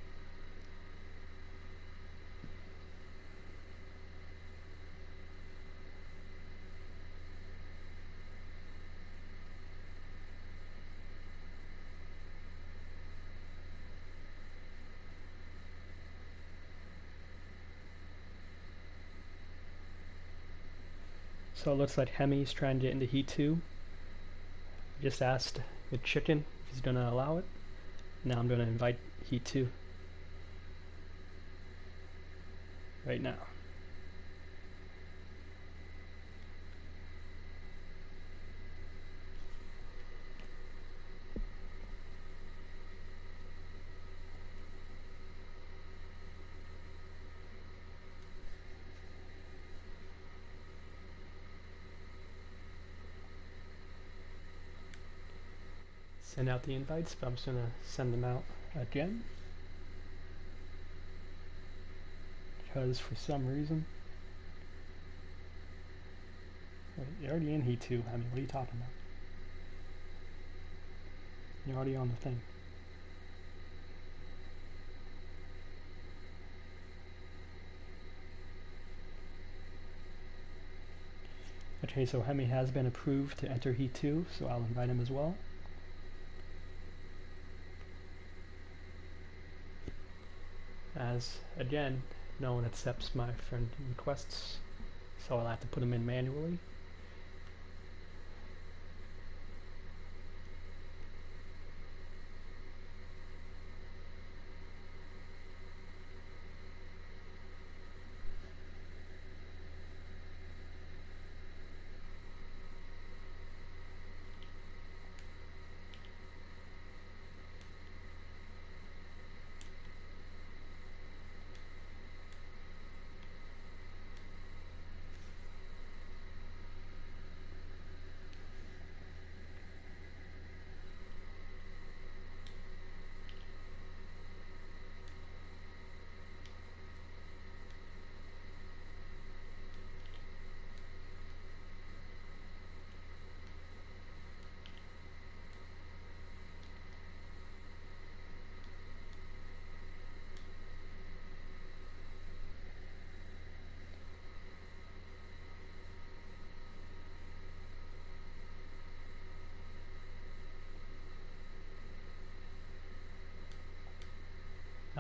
So it looks like Hemi's trying to get into Heat 2. Just asked the chicken if he's going to allow it. Now I'm going to invite Heat 2. Right now. Send out the invites, but I'm just going to send them out again. Because for some reason. Wait, you're already in Heat 2. I mean, what are you talking about? You're already on the thing. Okay, so Hemi has been approved to enter Heat 2, so I'll invite him as well. As, again, no one accepts my friend requests, so I'll have to put them in manually.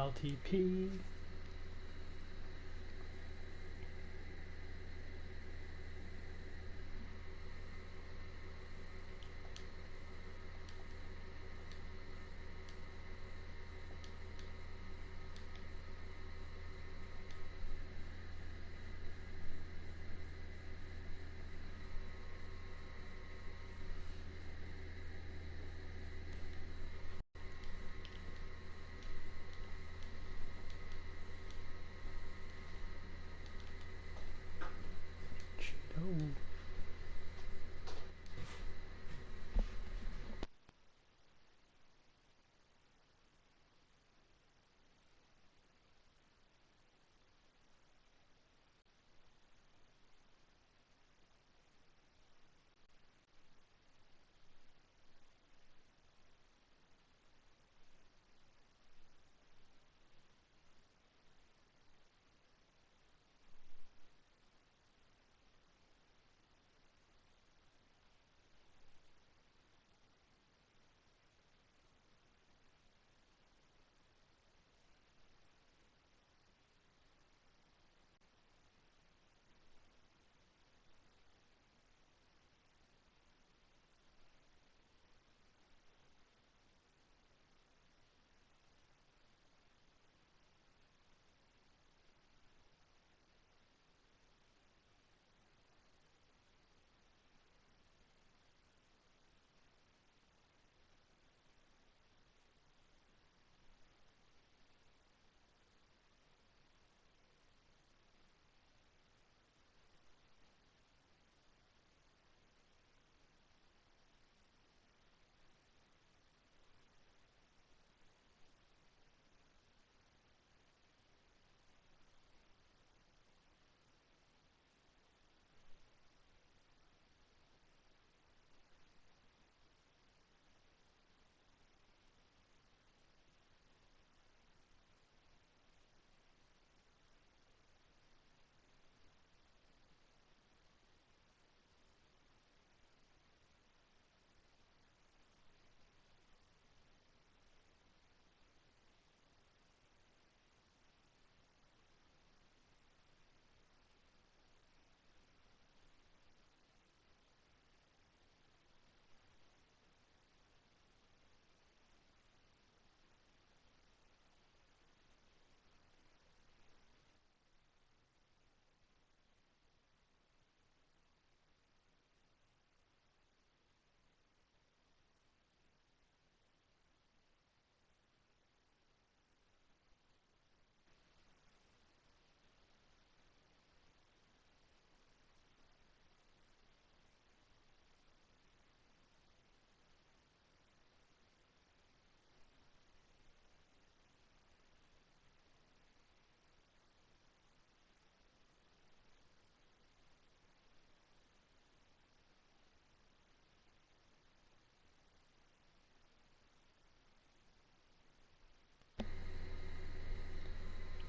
LTP. Oh.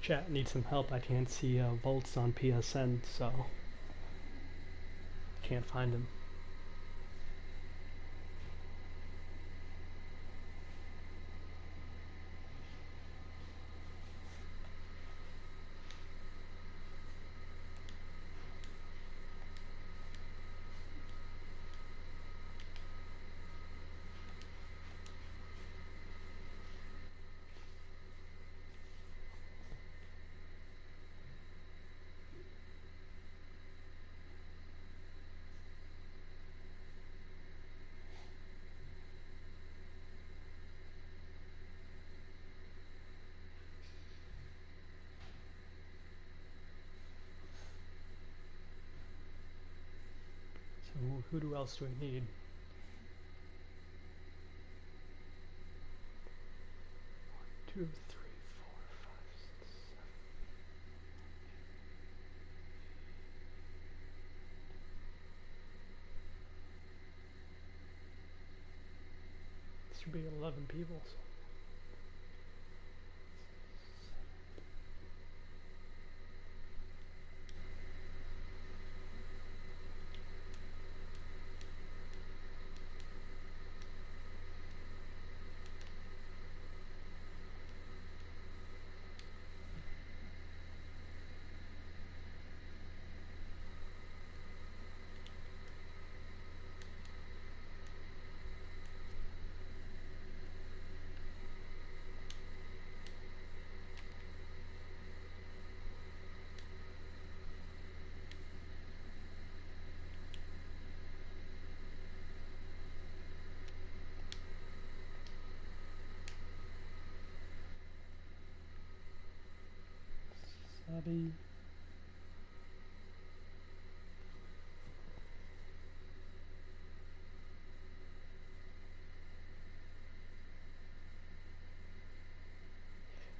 Chat needs some help. I can't see volts on PSN, so Can't find him. So who else do we need? 2, 3, 4, 5, 6, 7. This should be 11 people. So. Abby.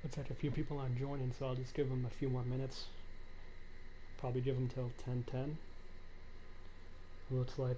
Looks like a few people aren't joining, so I'll just give them a few more minutes. Probably give them till 10:10. Looks like.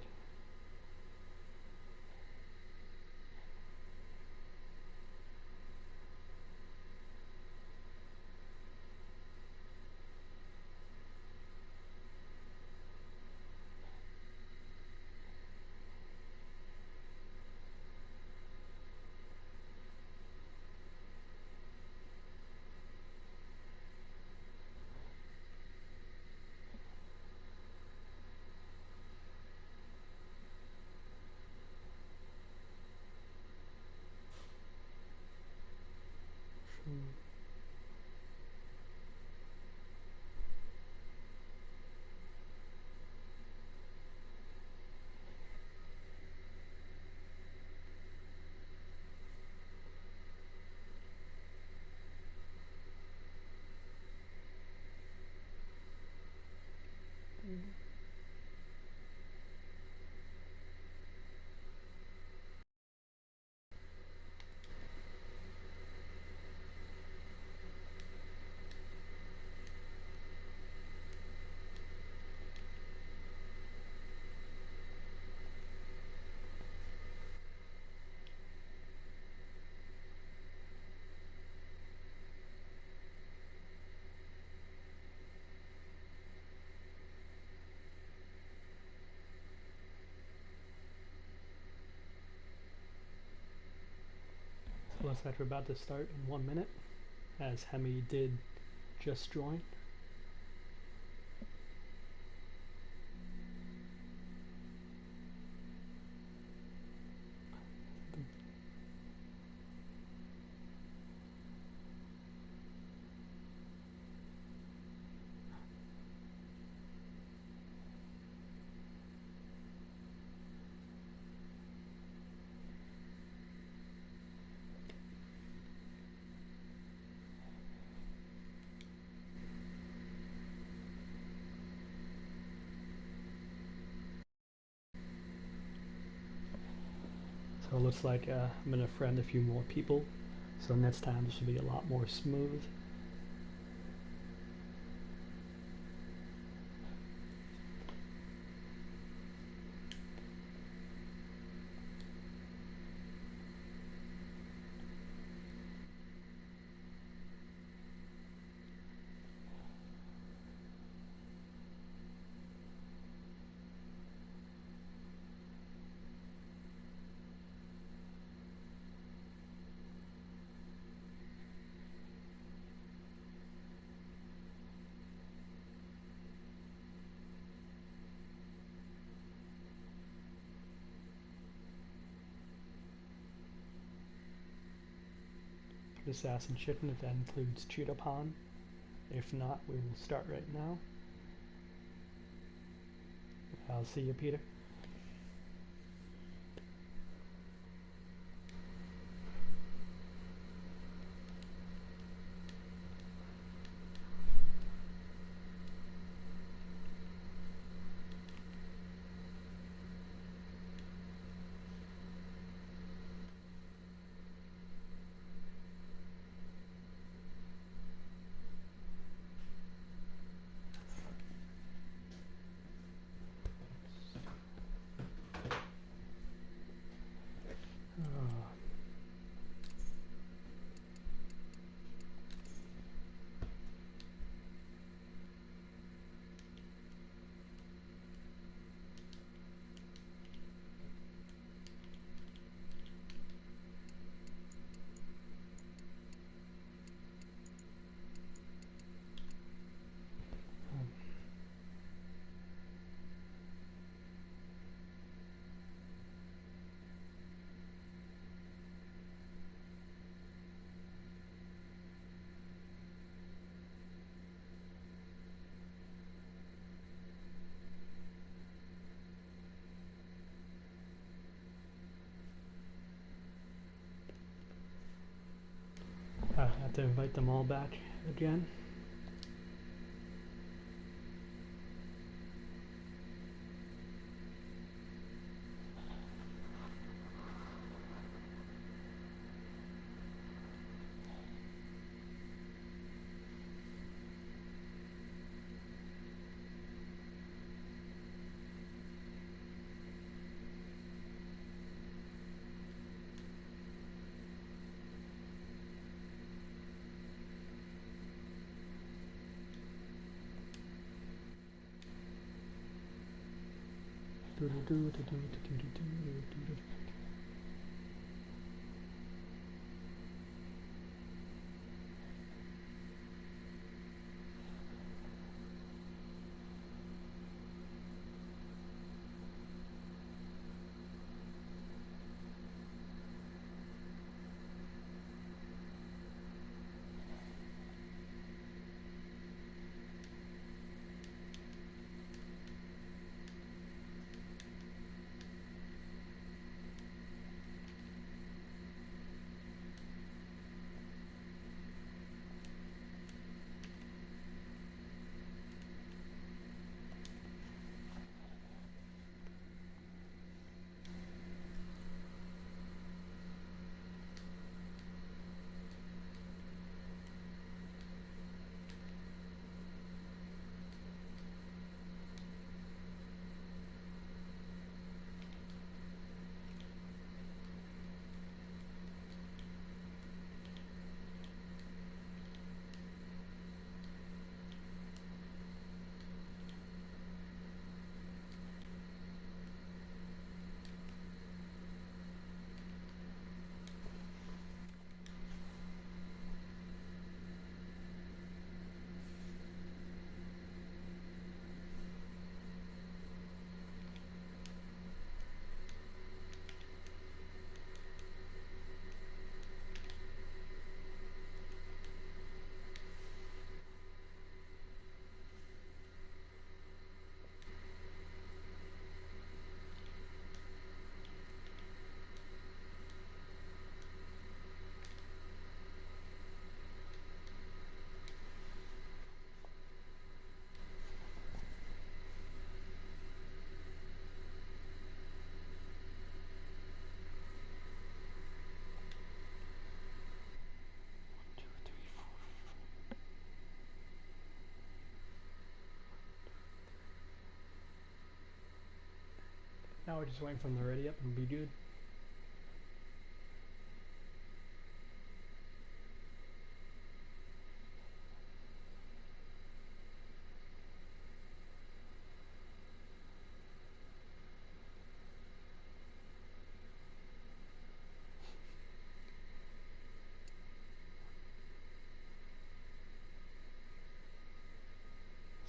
So looks like we're about to start in 1 minute, as Hemi did just join. So it looks like I'm gonna friend a few more people. So next time this will be a lot more smooth. this acid chicken, if that includes Cheetah Pond. If not, we will start right now. I'll see you, Peter. I have to invite them all back again. Now we're just waiting for them to ready up and be good.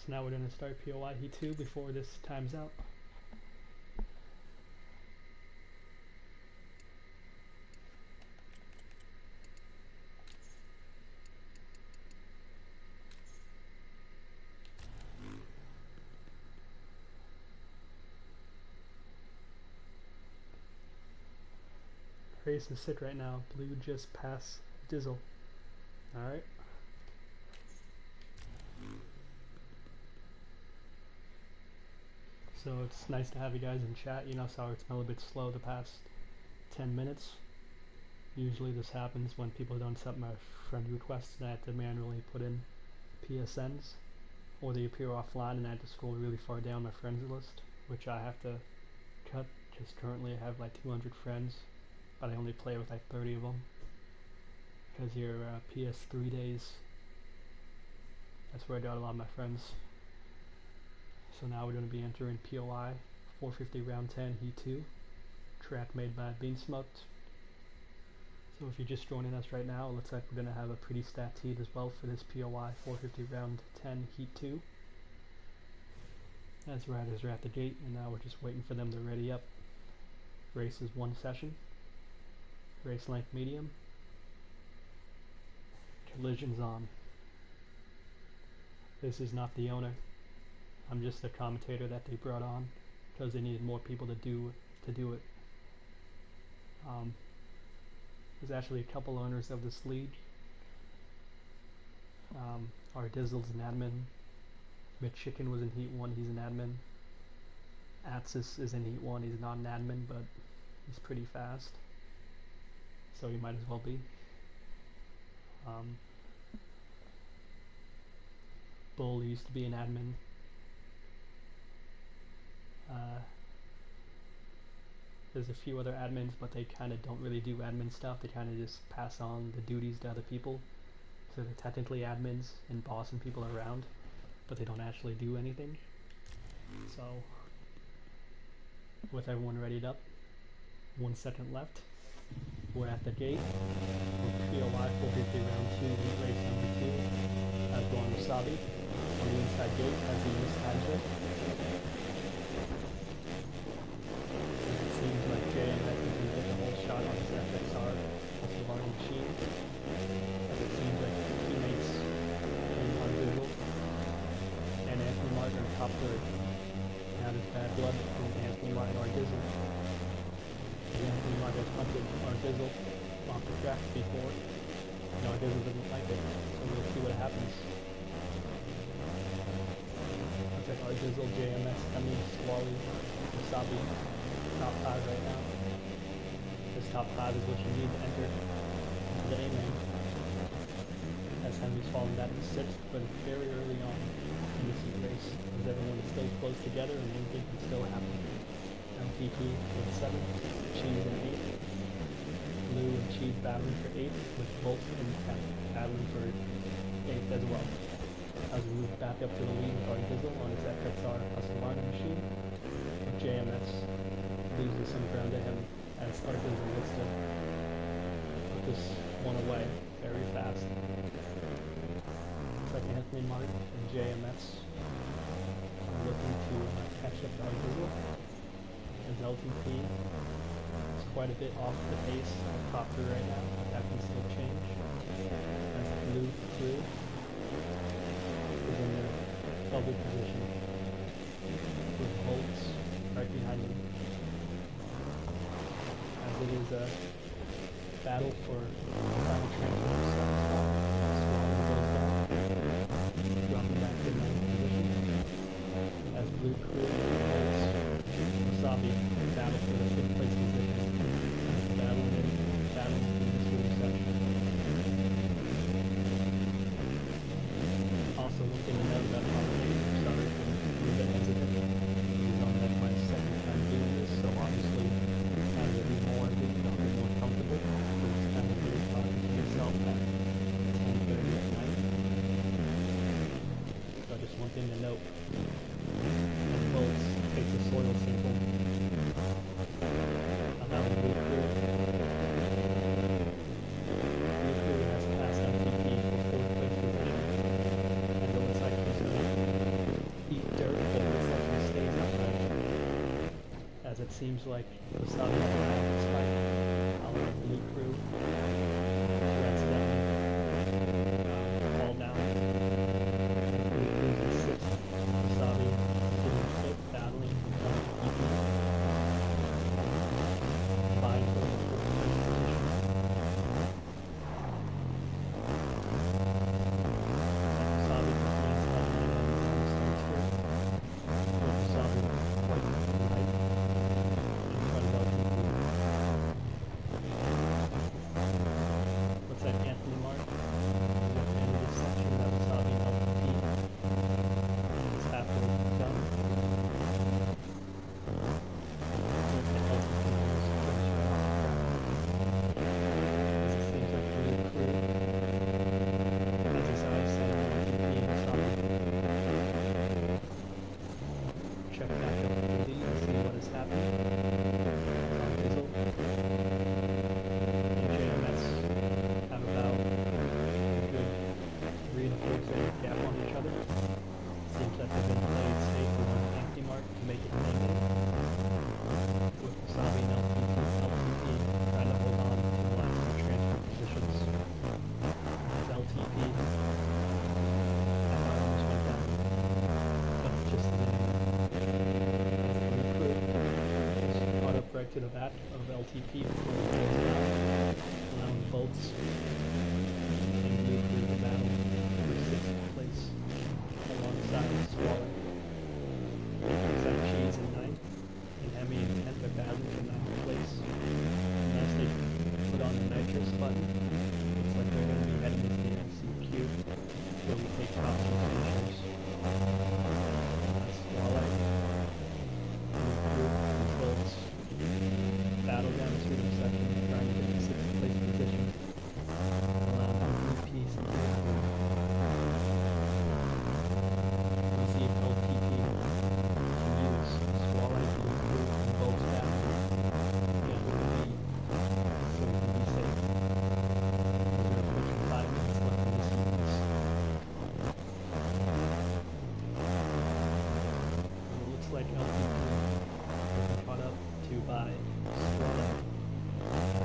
So now we're going to start POI E2 before this times out. Race is sick right now. Blue just passed Dizzle. Alright. So it's nice to have you guys in chat. You know, sorry it's been a little bit slow the past 10 minutes. Usually this happens when people don't accept my friend requests and I have to manually put in PSNs, or they appear offline and I have to scroll really far down my friends list, which I have to cut because currently I have like 200 friends, but I only play with like 30 of them because your PS3 days, that's where I got a lot of my friends. So now we're going to be entering POI 450 round 10 Heat 2, track made by Beansmoked. So if you're just joining us right now, it looks like we're going to have a pretty stacked heat as well for this POI 450 round 10 Heat 2. As riders are at the gate, and now we're just waiting for them to ready up. Race is 1 session. Race length medium. Collisions on. This is not the owner. I'm just a commentator that they brought on because they needed more people to do it. There's actually a couple owners of this league. Our Dizzle's an admin. Mitch Chicken was in Heat 1, he's an admin. Atsis is in Heat 1, he's not an admin, but he's pretty fast. So he might as well be. Bull used to be an admin. There's a few other admins, but they kind of don't really do admin stuff. They kind of just pass on the duties to other people. So they're technically admins and bossing people around, but they don't actually do anything. So, with everyone readied up, 1 second left. We're at the gate. POI 450 round 2, race number 2. Going Wasabi on the inside gate as he mistimes it. It seems like JMS is going to get the whole shot on his FXR Wasabi machine. As it seems like teammates on Google and Anthony Martin are top third. Now there's bad blood between Anthony Martin or Dizzle. Anthony Martin has punted our Dizzle off the track before. No, our Dizzle didn't like it, so we'll see what happens. Looks like our Dizzle, JMS, Squally, Wasabi, top 5 right now. This top 5 is what you need to enter the A-main. As Henry's fallen down to 6th, but it's very early on in this heat race, as everyone is still close together and anything can still happen. MTP with 7th, Cheese in 8th, Lou and Cheese battling for 8th, with Bolt and Cat battling for 8th as well. As we move back up to the lead with our Dizzle on his FXR custom mining machine, JMS loses some ground to him as our Dizzle looks to put this one away very fast. Looks like Anthony Martin and JMS are looking to catch up to our Dizzle. As LTP is quite a bit off the pace of top 3 right now, but that can still change. As Blue Crew is in their double position with Bolts right behind them. As it is a battle for final transport dropping back to 9th position. As Blue Crew and Bolts, Wasabi battle for the 5th place position. Battling in this little section. Also, one thing to note about commentating, sorry for a bit hesitant. He's on that my 2nd time doing this, so obviously as I do more, I think I'll be more comfortable. So it's kind of really talking to yourself at 10:30 at night. So just one thing to note. Bolts takes a soil sample. About Blue Crew. Blue Crew has passed MTP for 4th place position. And it looks like he's going to eat dirt, but it looks like he stays upright. As it seems like Wasabi is going to have this fight. I'll let Blue Crew accidentally fall down. Blue Crew's in 6th. Wasabi is in 5th, battling. Fine for the to the back of LTP before he goes down, allowing bolts and move through the battle for 6th place alongside Squalor. Takes out Cheese in 9th, and Hemi in 10th are battling for 9th place. And as they put on the nitrous button, looks like they're going to be heading into the MCQ, where we take top 2 finishers. Squalor move through these bolts, battle down the street section, trying to get the 6th place position, allowing LTP to move through. We see if LTP can use Squalor to move through and bolts down, and we can be safe. We're approaching 5 minutes left in the sequence. And it looks like LTP is caught up to by Squalor.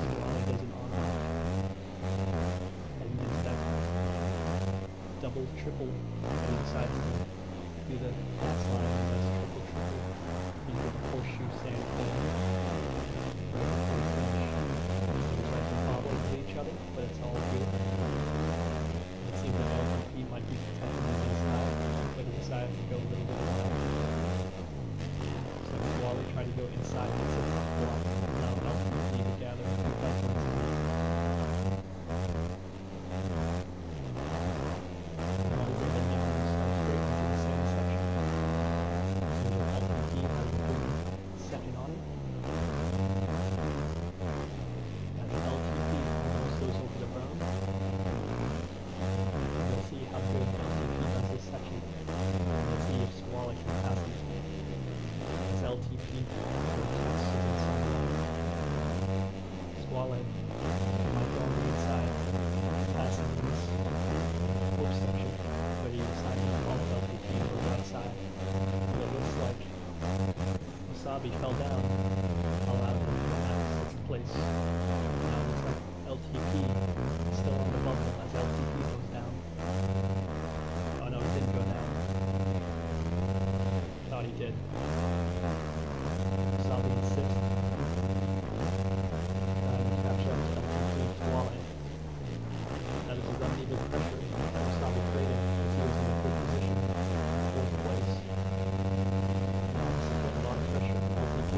Squalor does an on and then that double, triple, and decides to do the last line, that's triple, into the horseshoe sand thing. Seems like they're bobbling to each other, but it's all good. It seems like LTP might be protecting the inside, but he decided to go a little bit inside. So Squalor tried to go inside the 6th block, now LTP to gather 2 seconds. Second on it. As LTP almost goes over the berm. We'll see how good LTP does this section. We'll see if Squalor can pass him. As LTP passes inside. Squalor might go on the inside, passing this push section, but he decided to follow LTP to the right side. But it looks like Wasabi fell down, allowed him to have 6th place. Now it looks like LTP is still on the bubble as LTP goes down. Oh no, he didn't go down. Thought he did. Wasabi in 6th. Trying to catch up to LTP Squalor. That is a uneven pressure that Wasabi created as he was in a good position, 4th place. A lot of pressure from LTP.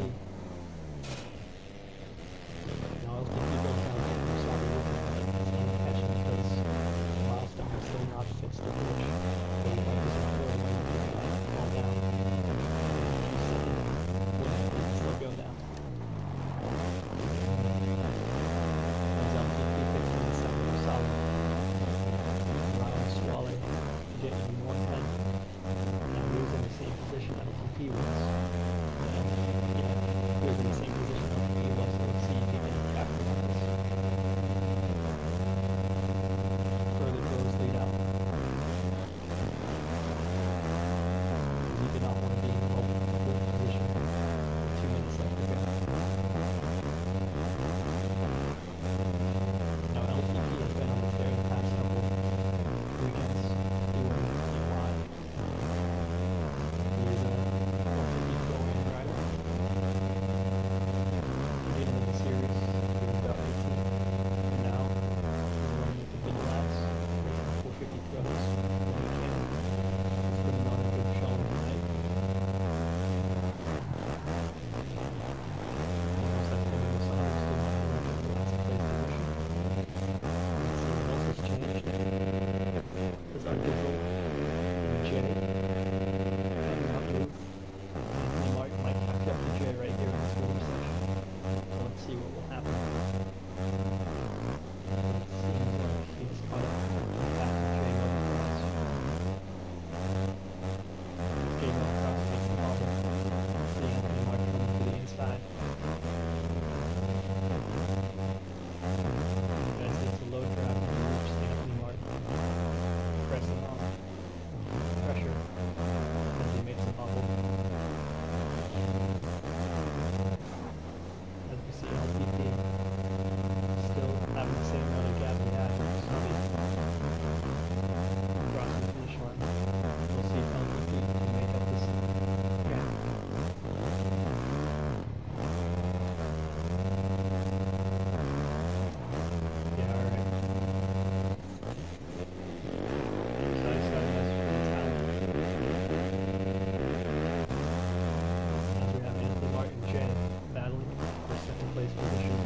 Now LTP goes down to Wasabi looking at it as catching because the milestone is still not fixed to finish. So he might just avoid it fall down. He can still go down. As LTP picks him in 2nd Wasabi. Allowing Squalor to get even more pen. Now he was in the same position LTP was. He was in the same position LTP was, so let's see if he can capitalize. Further throws lead out. He did not want to be in pole position. 2 minutes left to go. Now LTP has been on the tear the past couple weekends. He won the POI. He is a LTP going driver. He made it in the series. He was about 18. And now he's running with the big laps. 450 throws. When he can. He's putting on a good showing tonight. Looks like Hemi Wasabi is still not going to the last place position. Let's see what else has changed. There's Undizzle and Jay heading out to. He might catch up to Jay right here in this little section. So let's see what will happen. It seems like he's caught up and passing Jay up across. Jay up across takes the bobble. See Anthony Mark coming to the inside. As it's a low trap and reaches Anthony Mark. Pressing on. Pressure. As he makes a bubble. As we see LTP still place position.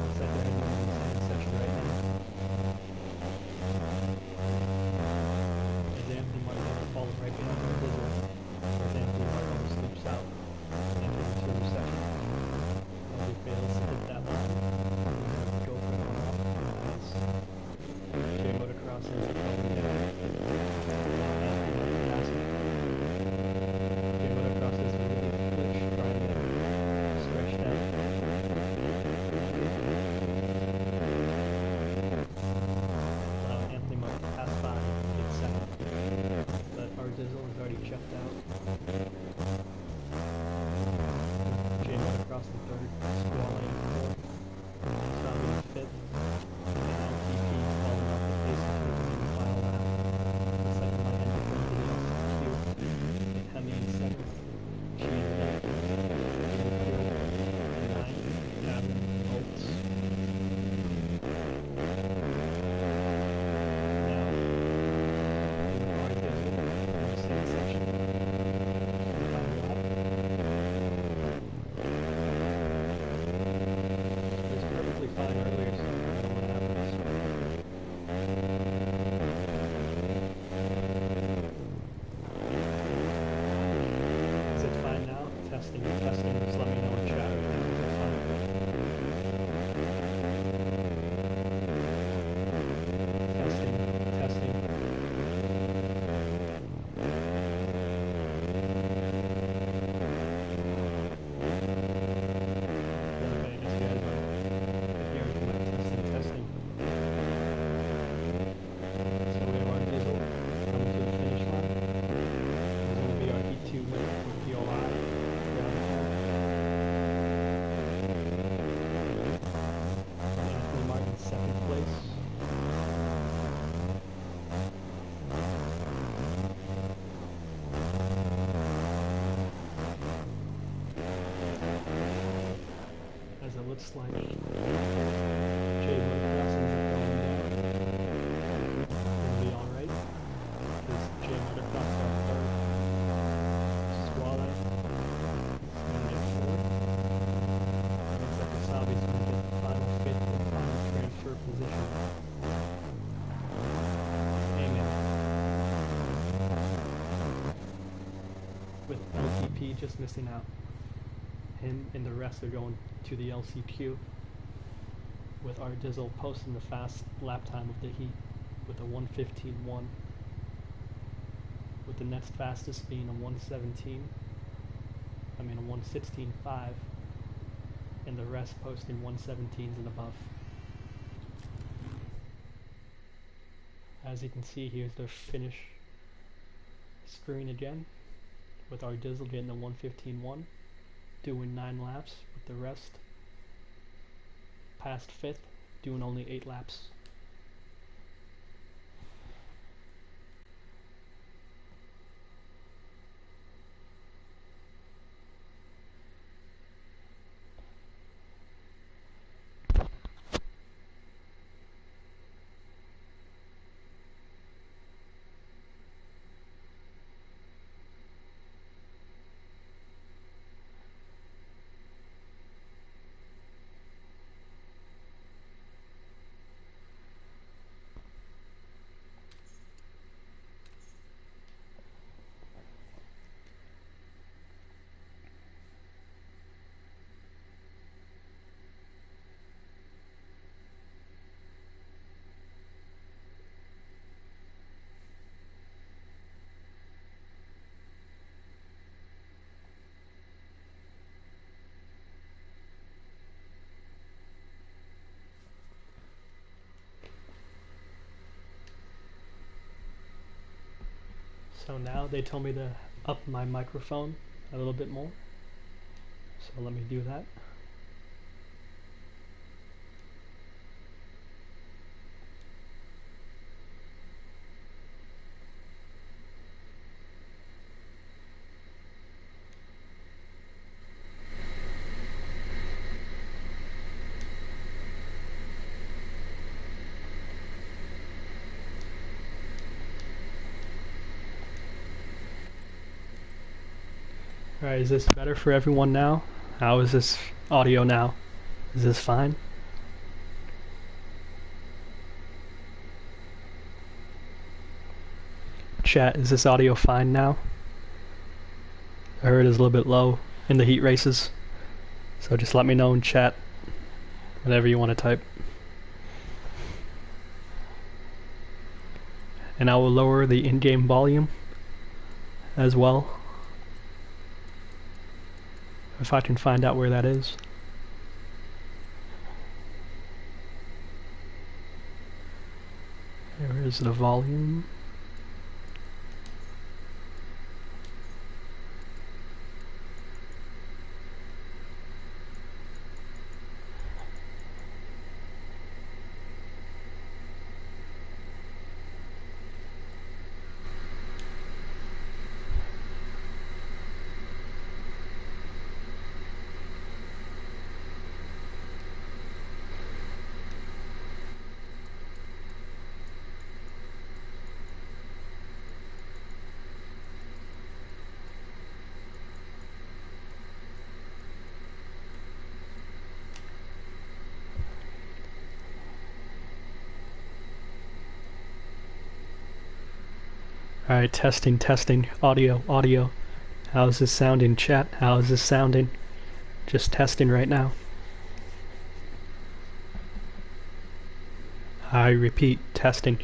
Looks like they're heading into the sand section right now. As Anthony Martin falls right behind our Dizzle. As Anthony Martin scoops out, enters into the section. As he fails to hit that line, go for the one-off. Nice. J Motocross ends up going there. Anthony Martin passing. J Motocross is really glitch, trying to stretch that. Anthony Martin to pass by, get second. But our Dizzle is already checked out. J Motocross in third, Squall in fourth, Sabi in fifth, and LTP falling off the pace of in the final lap. The second might end up going to the LCQ. Hemi in seventh, G in eighth, ninth, Gavin, Holtz. Now, our Dizzle, our sand section, final lap. It was perfectly fine earlier, so I don't know what happens. Is it fine now? Testing, testing. Just let me know in chat. Is it fine? Testing, testing. Okay, I guess you guys are hearing my testing, testing. So we have our Dizzle coming to the finish line. It's going to be our E2 winner for POI. Anthony Martin second place. As it looks like J Motocross ends up going there. It'll be alright. Because J Motocross got third. Squall is going to get fourth. Looks like Asabi's going to get the final fifth and final transfer position. Amen. With LTP just missing out. Him and the rest are going to the LCQ, with our Dizzle posting the fast lap time of the heat with a 1:15.1, with the next fastest being a 1:16.5, and the rest posting 1:17s and above. As you can see, here's the finish screen again, with our Dizzle getting a 1:15.1. Doing 9 laps, with the rest past 5th, doing only 8 laps. So now they told me to up my microphone a little bit more, so let me do that. Alright, is this better for everyone now? How is this audio now? Is this fine? Chat, is this audio fine now? I heard it's a little bit low in the heat races, so just let me know in chat whatever you want to type. And I will lower the in-game volume as well, if I can find out where that is. There is the volume. Alright, testing, audio. How's this sounding, chat? How's this sounding? Just testing right now. I repeat, testing.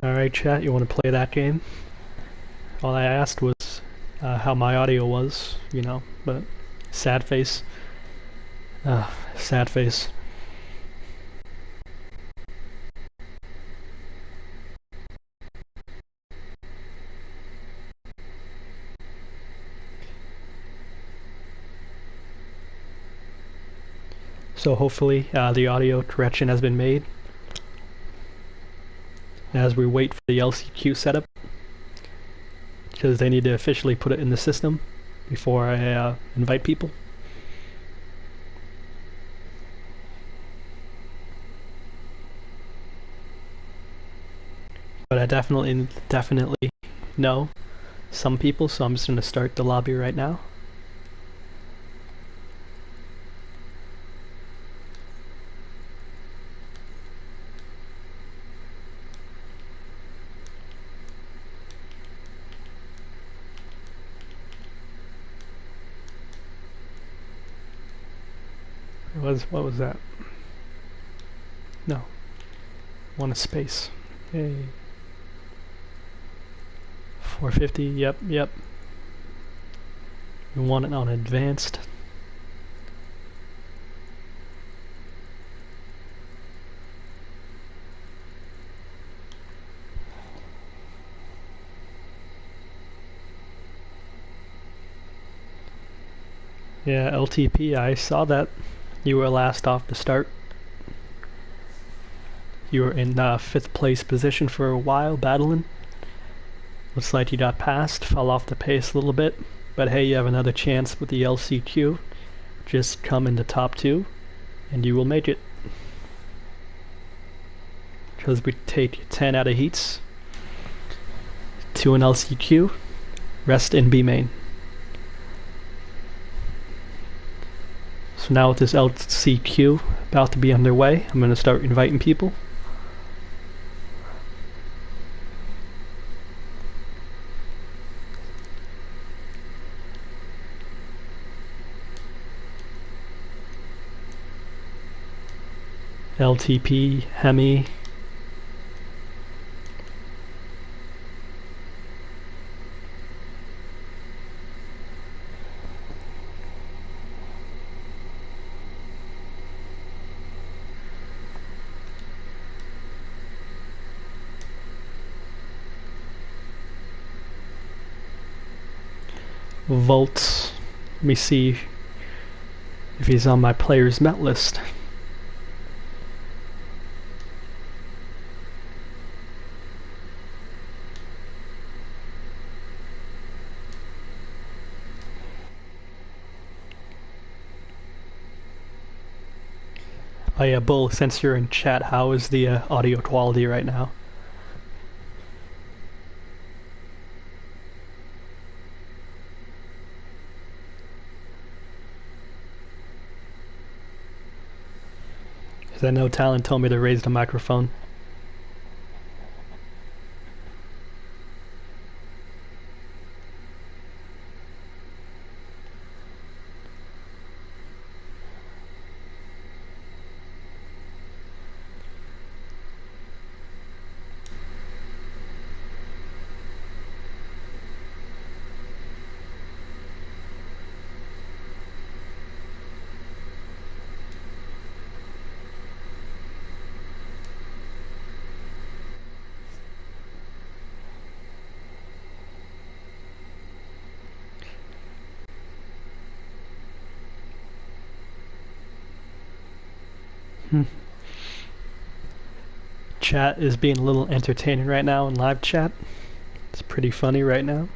Alright, chat, you want to play that game? All I asked was how my audio was, you know, but sad face. Sad face. So hopefully the audio correction has been made as we wait for the LCQ setup, because they need to officially put it in the system before I invite people. But I definitely know some people, so I'm just going to start the lobby right now. What was that? No. Want a space. Yay. 450, yep. We want it on advanced. Yeah, LTP, I saw that. You were last off the start. You were in 5th place position for a while, battling. Looks like you got passed, fell off the pace a little bit. But hey, you have another chance with the LCQ. Just come in the top 2, and you will make it. Because we take 10 out of heats to an LCQ. Rest in B main. So now with this LCQ about to be underway, I'm going to start inviting people. LTP, Hemi. Volts. Let me see if he's on my players met list. Oh yeah, Bull, since you're in chat, how is the audio quality right now? Because I know Talon told me to raise the microphone. Chat is being a little entertaining right now in live chat. It's pretty funny right now.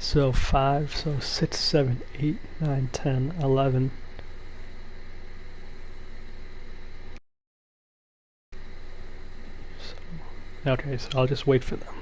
So 5, so 6, 7, 8, 9, 10, 11. Okay, so I'll just wait for them.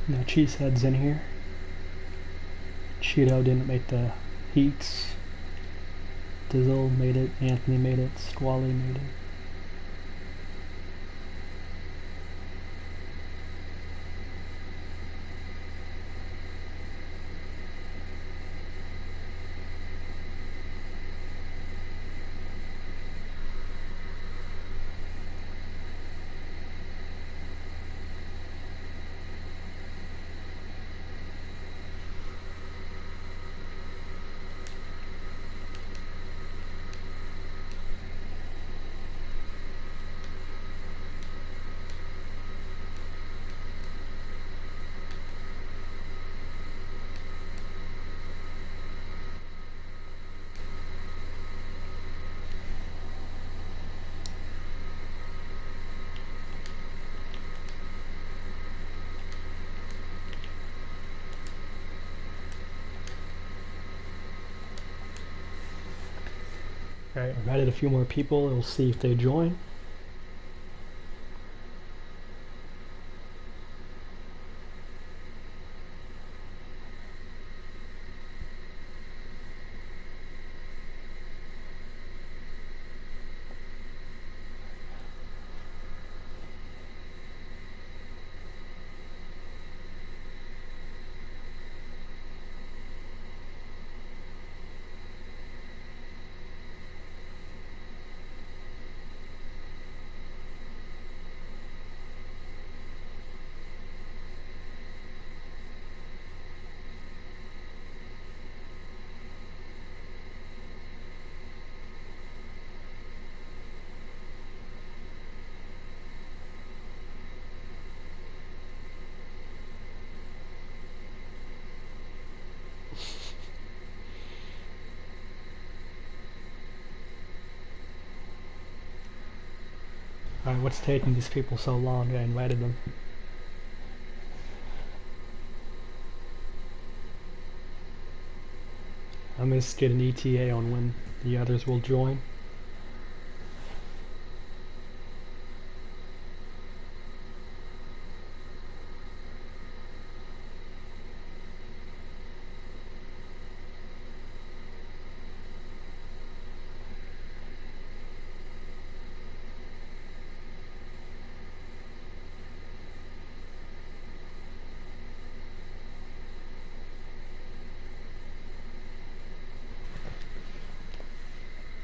No Cheesehead's in here. Cheeto didn't make the heats. Dizzle made it. Anthony made it. Squally made it. Alright, I've added a few more people. We'll see if they join. Alright, what's taking these people so long? I invited them. I'm gonna get an ETA on when the others will join.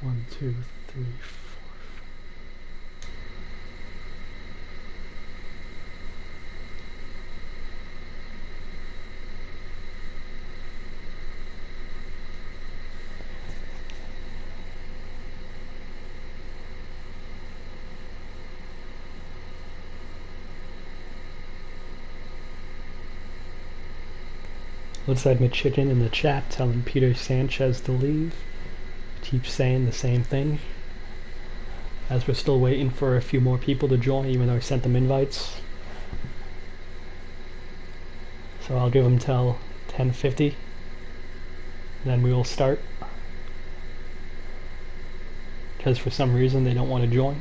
One, two, three, four. Looks like McChicken in the chat telling Peter Sanchez to leave. Keeps saying the same thing. As we're still waiting for a few more people to join, even though I sent them invites. So I'll give them till 10:50. Then we will start. Because for some reason they don't want to join.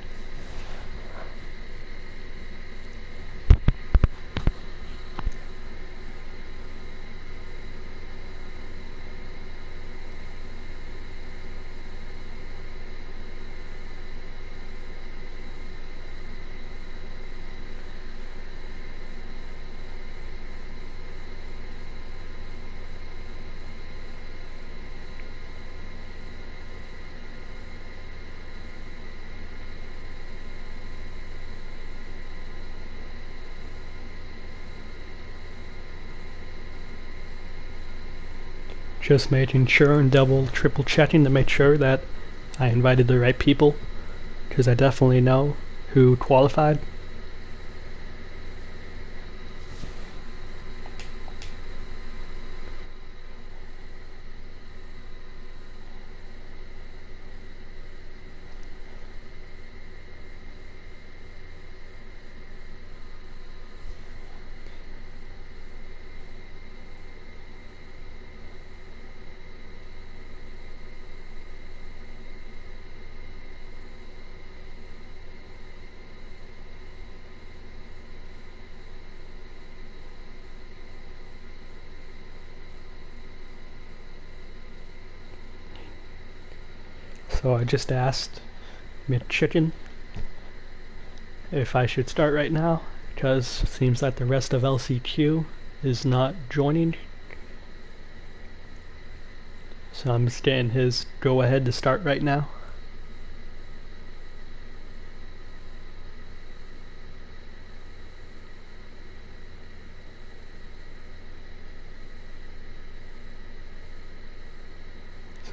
Just making sure and triple checking to make sure that I invited the right people, because I definitely know who qualified. So I just asked McChicken if I should start right now, because it seems like the rest of LCQ is not joining. So I'm just getting his go ahead to start right now.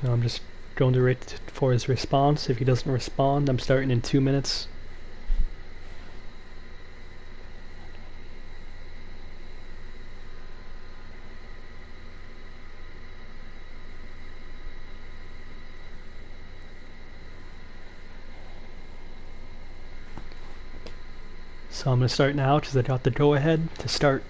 So I'm just going to wait for his response. If he doesn't respond, I'm starting in 2 minutes. So I'm going to start now because I got the go ahead to start.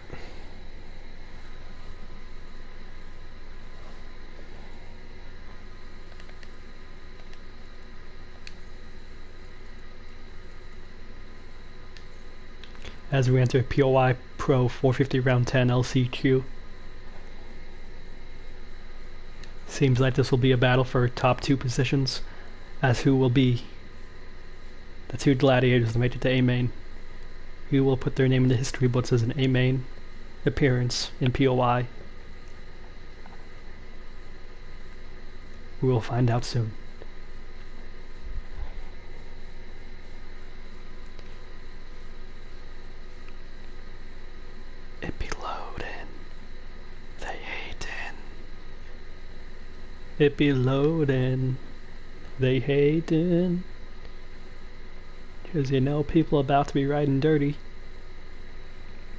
as we enter POI Pro 450 round 10 LCQ. Seems like this will be a battle for top 2 positions, as who will be the 2 gladiators that make it to A main. Who will put their name in the history books as an A main appearance in POI. We will find out soon. It be loading. They hatin'. It be loading. They hatin'. 'Cause you know people about to be riding dirty.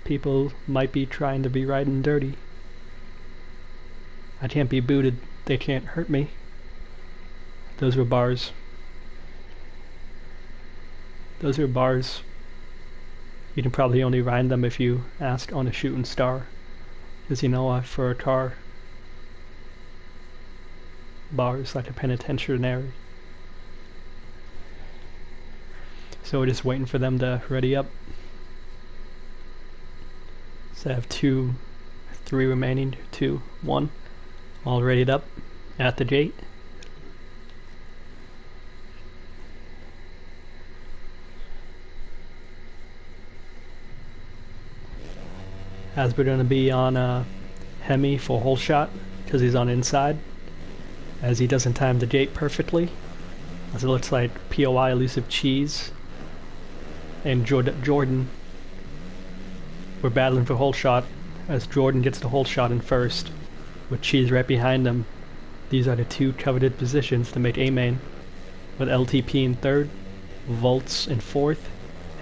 People might be trying to be riding dirty. I can't be booted. They can't hurt me. Those were bars. Those are bars. You can probably only ride them if you ask on a shooting star. Because you know, for a car, bars like a penitentiary. So we're just waiting for them to ready up. So I have 2, 3 remaining, 2, 1, all readied up at the gate. As we're going to be on Hemi for hole shot, because he's on inside, as he doesn't time the gate perfectly, as it looks like POI Elusive Cheese and Jordan were battling for hole shot, as Jordan gets the hole shot in first, with Cheese right behind him. These are the 2 coveted positions to make A main, with LTP in 3rd, Volts in 4th,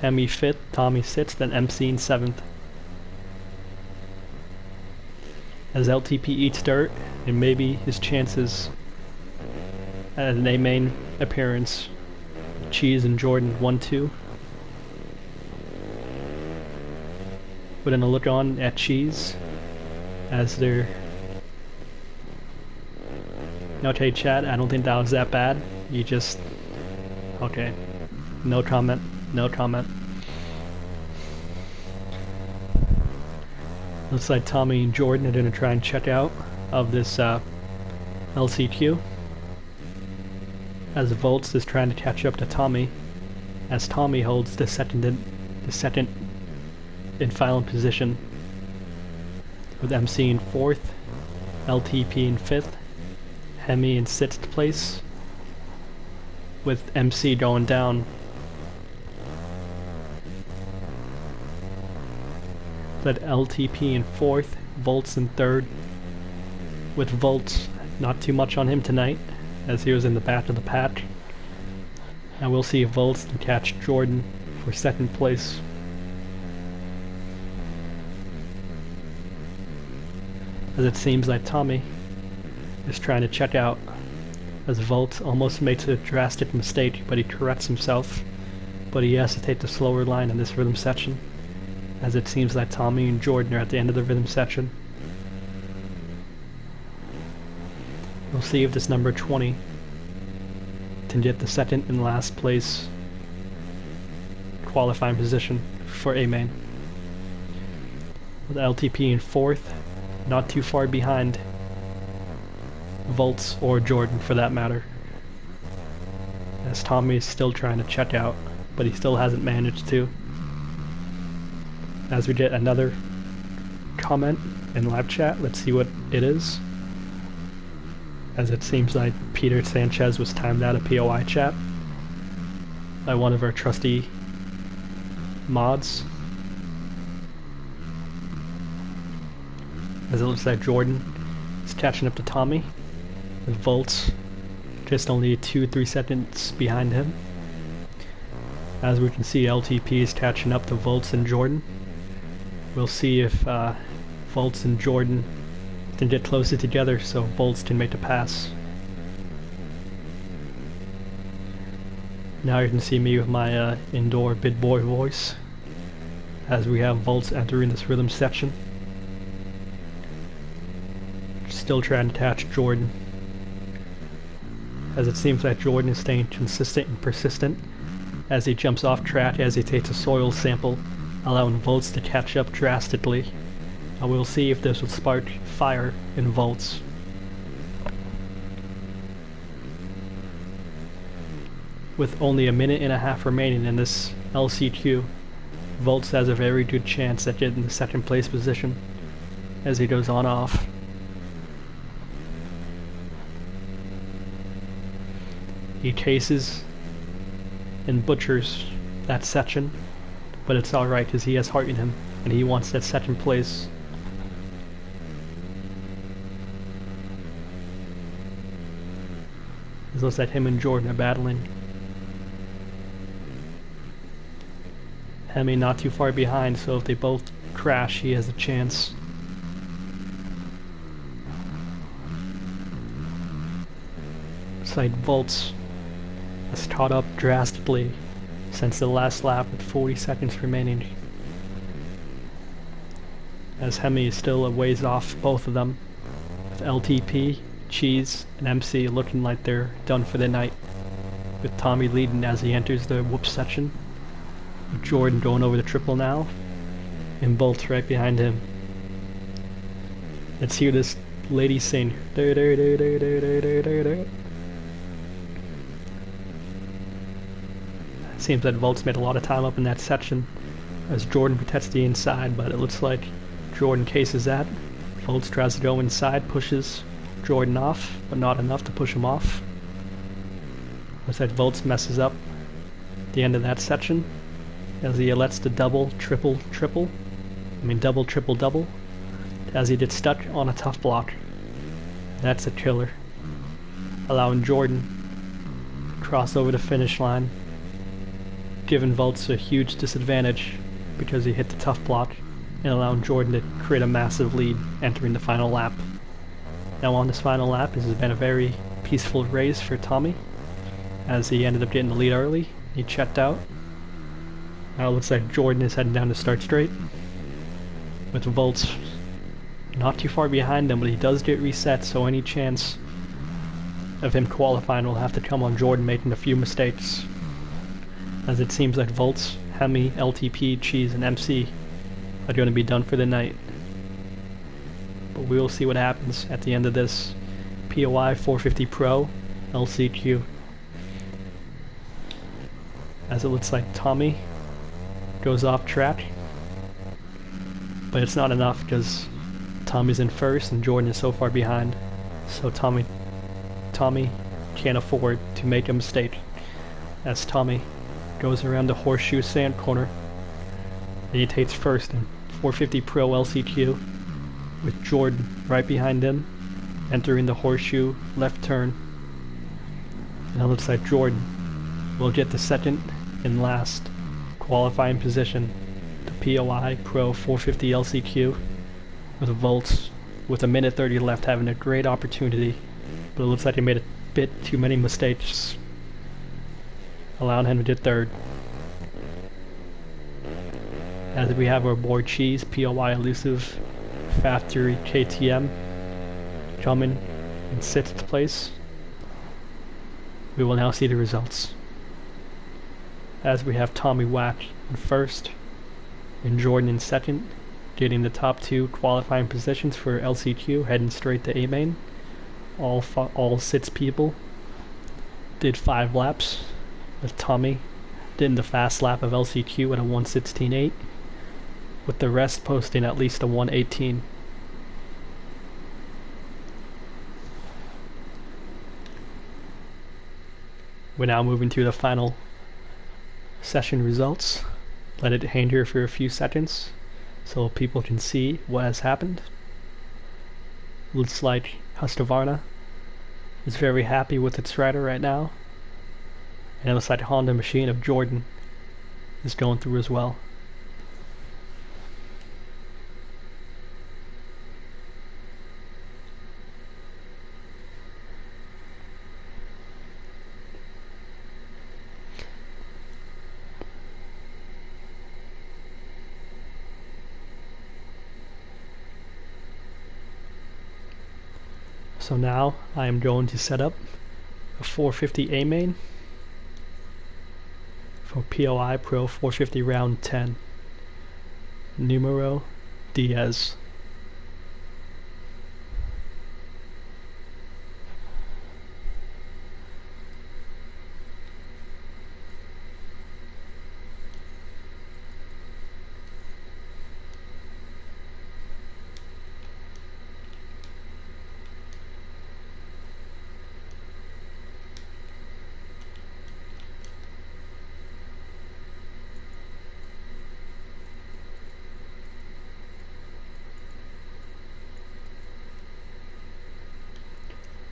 Hemi 5th, Tommy 6th, and MC in 7th. As LTP eats dirt, and maybe his chances at an A main appearance. Cheese and Jordan 1-2. We're gonna look on at Cheese as they're. Okay, chat, I don't think that was that bad. You just. Okay. No comment. No comment. Looks like Tommy and Jordan are going to try and check out of this LCQ. As Volts is trying to catch up to Tommy, as Tommy holds the second and final position, with MC in 4th, LTP in 5th, Hemi in 6th place, with MC going down. But LTP in 4th, Volts in 3rd, with Volts not too much on him tonight, as he was in the back of the pack. And we'll see if Volts can catch Jordan for 2nd place. As it seems like Tommy is trying to check out, as Volts almost makes a drastic mistake, but he corrects himself. But he has to take the slower line in this rhythm section, as it seems like Tommy and Jordan are at the end of the rhythm section. We'll see if this number 20 can get the 2nd and last place qualifying position for A main. With LTP in 4th, not too far behind Volts or Jordan for that matter, as Tommy is still trying to check out, but he still hasn't managed to. As we get another comment in live chat, let's see what it is. As it seems like Peter Sanchez was timed out of POI chat by one of our trusty mods. As it looks like Jordan is catching up to Tommy, with Volts just only 2-3 seconds behind him. As we can see, LTP is catching up to Volts and Jordan. We'll see if Volts and Jordan can get closer together so Volts can make the pass. Now you can see me with my indoor big boy voice, as we have Volts entering this rhythm section. Still trying to catch Jordan, as it seems that Jordan is staying consistent and persistent as he jumps off track, as he takes a soil sample allowing volts to catch up drastically. And we'll see if this will spark fire in volts. With only a minute and a half remaining in this LCQ, Volts has a very good chance at getting the second place position as he goes on off. He chases and butchers that section, but it's alright because he has heart in him and he wants that second place. It looks like him and Jordan are battling. Hemi not too far behind, so if they both crash, he has a chance. It's like Volts has caught up drastically since the last lap with 40 seconds remaining. As Hemi is still a ways off both of them, with LTP, Cheese, and MC looking like they're done for the night, with Tommy leading as he enters the whoop section. Jordan going over the triple now, and Bolt's right behind him. Let's hear this lady sing. It seems that Volts made a lot of time up in that section as Jordan protects the inside, but it looks like Jordan cases that. Volts tries to go inside, pushes Jordan off, but not enough to push him off. Looks like Volts messes up the end of that section as he lets the double, triple, double, as he gets stuck on a tough block. That's a killer, allowing Jordan to cross over the finish line, giving Volts a huge disadvantage because he hit the tough block, and allowing Jordan to create a massive lead entering the final lap. Now on this final lap, this has been a very peaceful race for Tommy, as he ended up getting the lead early. He checked out. Now it looks like Jordan is heading down to start straight, with Volts not too far behind him, but he does get reset, so any chance of him qualifying will have to come on Jordan making a few mistakes, as it seems like Volts, Hemi, LTP, Cheese, and MC are going to be done for the night. But we will see what happens at the end of this POI 450 Pro LCQ, as it looks like Tommy goes off track, but it's not enough because Tommy's in first and Jordan is so far behind, so Tommy can't afford to make a mistake, as Tommy goes around the horseshoe sand corner and he takes first in 450 Pro LCQ, with Jordan right behind him entering the horseshoe left turn, and it looks like Jordan will get the second and last qualifying position, the POI Pro 450 LCQ, with Volts with a minute 30 left having a great opportunity, but it looks like he made a bit too many mistakes, allowing him to get third. As we have our boy Cheese, POI Elusive Factory KTM, coming in 6th place. We will now see the results, as we have Tommy Wack in first and Jordan in second, getting the top two qualifying positions for LCQ, heading straight to A main. All 6 people did 5 laps, with Tommy did the fast lap of LCQ at a 1:16.8, with the rest posting at least a 1:18. We're now moving to the final session results. Let it hang here for a few seconds so people can see what has happened. Looks like Husqvarna is very happy with its rider right now, and it looks like Honda Machine of Jordan is going through as well. So now I am going to set up a 450 A main for POI Pro 450 round 10. Numero Diaz.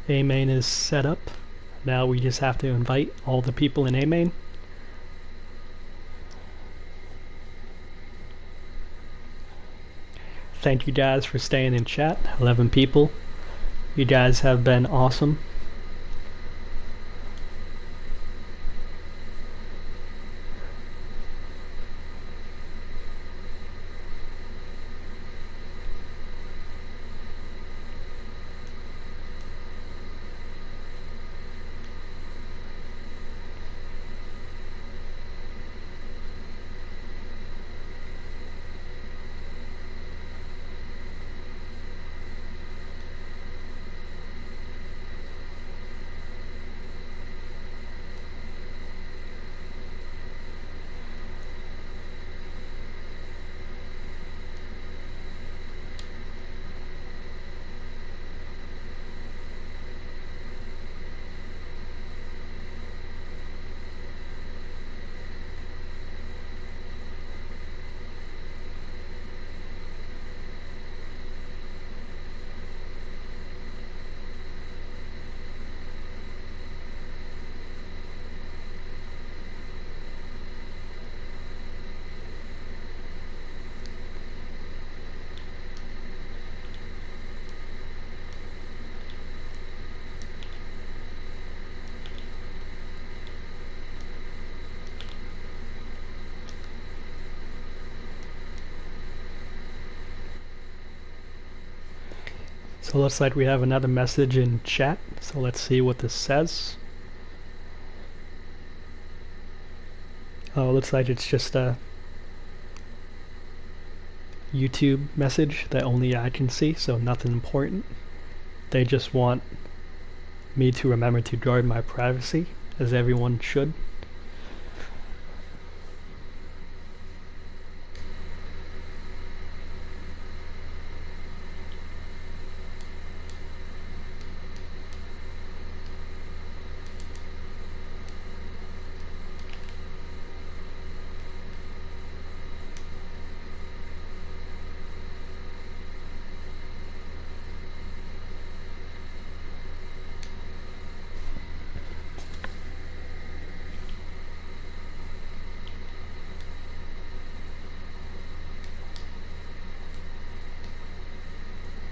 A main is set up. Now we just have to invite all the people in A main. Thank you guys for staying in chat. 11 people. You guys have been awesome. So it looks like we have another message in chat. So let's see what this says. Oh, it looks like it's just a YouTube message that only I can see, so nothing important. They just want me to remember to guard my privacy, as everyone should.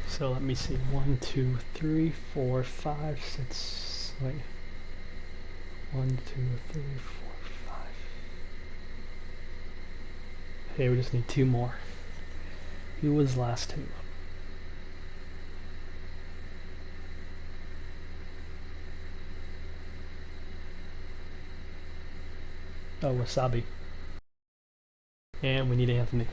So let me see, 1, 2, 3, 4, 5, 6, wait, 1, 2, 3, 4, 5. Hey, we just need 2 more. Who was last 2? Oh, Wasabi. And we need Anthony.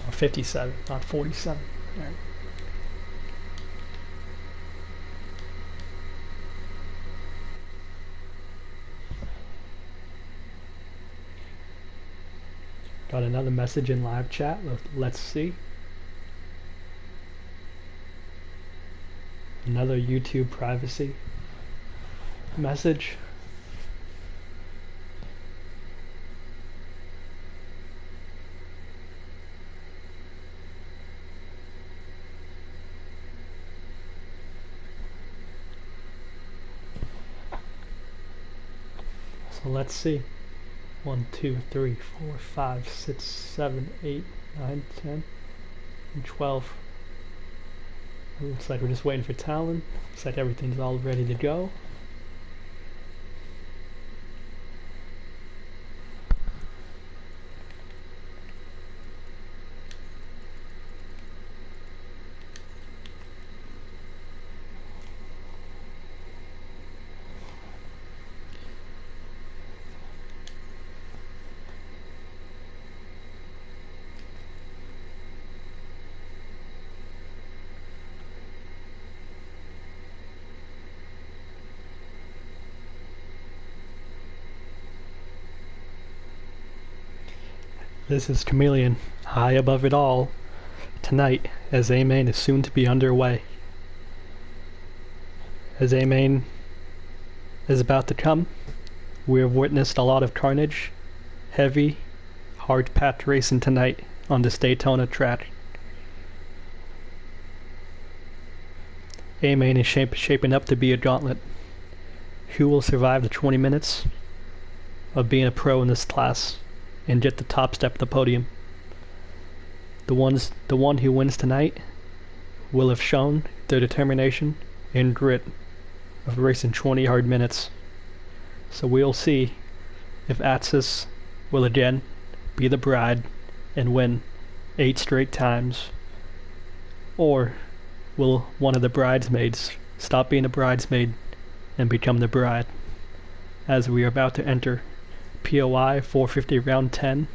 Oh, 57, not 47. All right. Got another message in live chat. Let's see. Another YouTube privacy message. So let's see. 1, 2, 3, 4, 5, 6, 7, 8, 9, 10, and 12. It looks like we're just waiting for Talon. Looks like everything's all ready to go. This is Chameleon, high above it all, tonight, as A-Main is soon to be underway. As A-Main is about to come, we have witnessed a lot of carnage, heavy, hard-packed racing tonight on this Daytona track. A-Main is shaping up to be a gauntlet. Who will survive the 20 minutes of being a pro in this class and get the top step of the podium? The one who wins tonight will have shown their determination and grit of racing 20 hard minutes. So we'll see if Atsis will again be the bride and win 8 straight times, or will one of the bridesmaids stop being a bridesmaid and become the bride, as we are about to enter POI 450 round 10,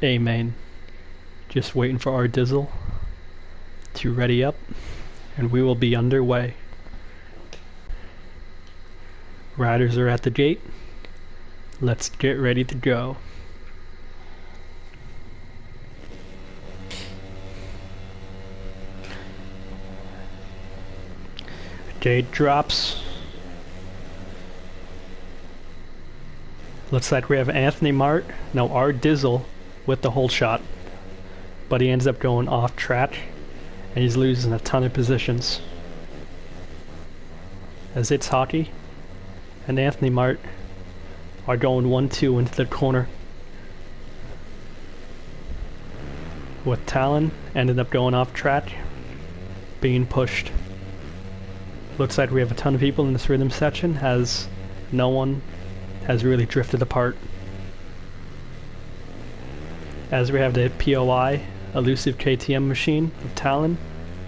A-Main. Just waiting for our Dizzle to ready up, and we will be underway. Riders are at the gate. Let's get ready to go. Gate drops. Looks like we have our Dizzle with the whole shot, but he ends up going off track and he's losing a ton of positions. As it's Hockey and Anthony Mart are going 1-2 into the corner, with Talon ended up going off track, being pushed. Looks like we have a ton of people in this rhythm section, as no one has really drifted apart. As we have the POI elusive KTM machine of Talon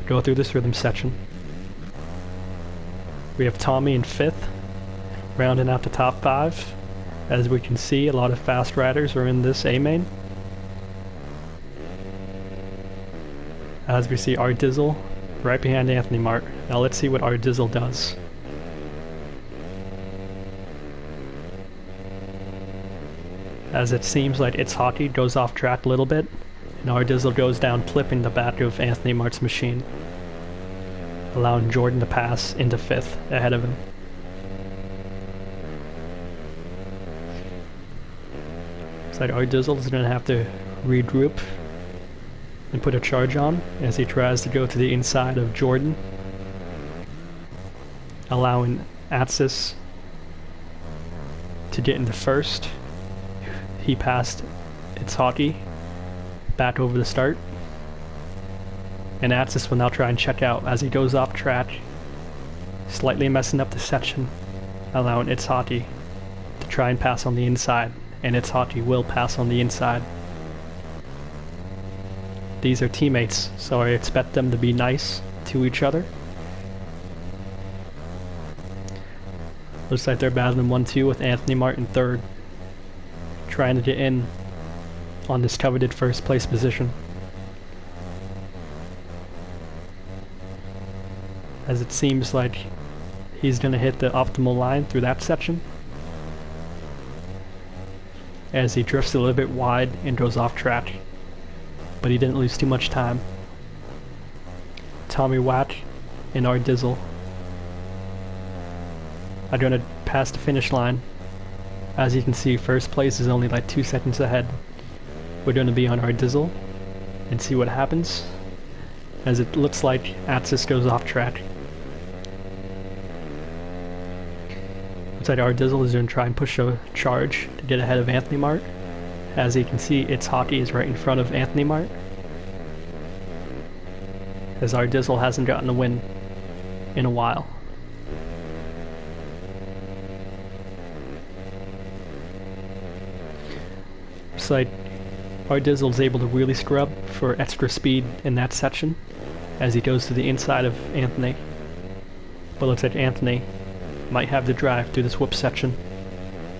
go through this rhythm section. We have Tommy in 5th, rounding out the top 5. As we can see, a lot of fast riders are in this A-Main. As we see our Dizzle right behind Anthony Mart. Now let's see what our Dizzle does. As it seems like It's Hockey goes off track a little bit, and our Dizzle goes down, clipping the back of Anthony Mart's machine, allowing Jordan to pass into 5th ahead of him. Looks like our Dizzle is going to have to regroup and put a charge on as he tries to go to the inside of Jordan, allowing Atsis to get into 1st. He passed It's Hockey back over the start, and Atsis will now try and check out as he goes off track, slightly messing up the section, allowing It's Hockey to try and pass on the inside, and It's Hockey will pass on the inside. These are teammates, so I expect them to be nice to each other. Looks like they're battling 1-2 with Anthony Mart in 3rd, trying to get in on this coveted 1st place position. As it seems like he's going to hit the optimal line through that section, as he drifts a little bit wide and goes off track, but he didn't lose too much time. Tommy Watt and our Dizzle are going to pass the finish line. As you can see, first place is only like 2 seconds ahead. We're going to be on our Dizzle and see what happens, as it looks like Atsis goes off track. Looks like our Dizzle is going to try and push a charge to get ahead of Anthony Mart. As you can see, its hockey is right in front of Anthony Mart, as our Dizzle hasn't gotten a win in a while. Looks like our Dizzle is able to really scrub for extra speed in that section as he goes to the inside of Anthony. But looks like Anthony might have the drive through this whoop section,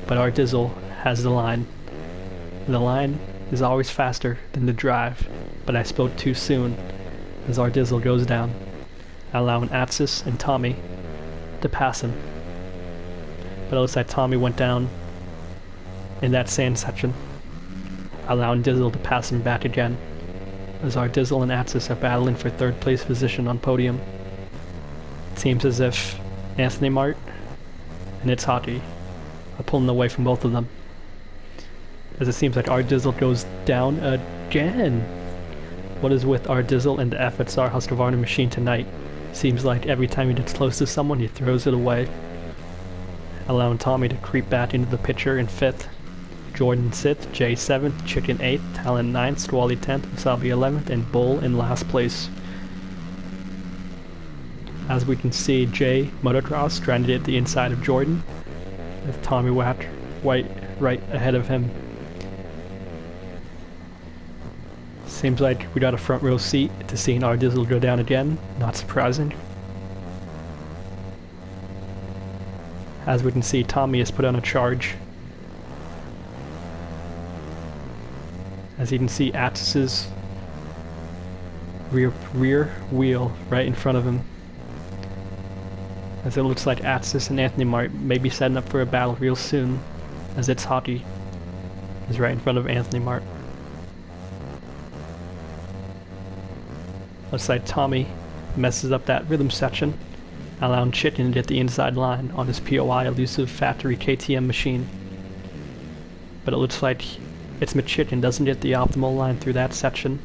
but our Dizzle has the line. The line is always faster than the drive, but I spoke too soon as our Dizzle goes down, allowing Atsis and Tommy to pass him. But it looks like Tommy went down in that sand section, allowing Dizzle to pass him back again, as our Dizzle and Atsis are battling for third place position on podium. It seems as if Anthony Mart and its hockey are pulling away from both of them, as it seems like our Dizzle goes down again. What is with our Dizzle and the FXR Husqvarna machine tonight? Seems like every time he gets close to someone, he throws it away, allowing Tommy to creep back into the picture in 5th. Jordan 6th, Jay 7th, Chicken 8th, Talon 9th, Squally 10th, Wasabi 11th, and Bull in last place. As we can see, Jay Motocross stranded at the inside of Jordan, with Tommy Watt right ahead of him. Seems like we got a front row seat to seeing our Dizzle go down again, not surprising. As we can see, Tommy has put on a charge. As you can see, Atsis's rear wheel right in front of him, as it looks like Atsis and Anthony Mart may be setting up for a battle real soon, as its hockey is right in front of Anthony Mart. Looks like Tommy messes up that rhythm section, allowing Chicken to get the inside line on his POI Elusive Factory KTM machine. But it looks like its Chicken doesn't get the optimal line through that section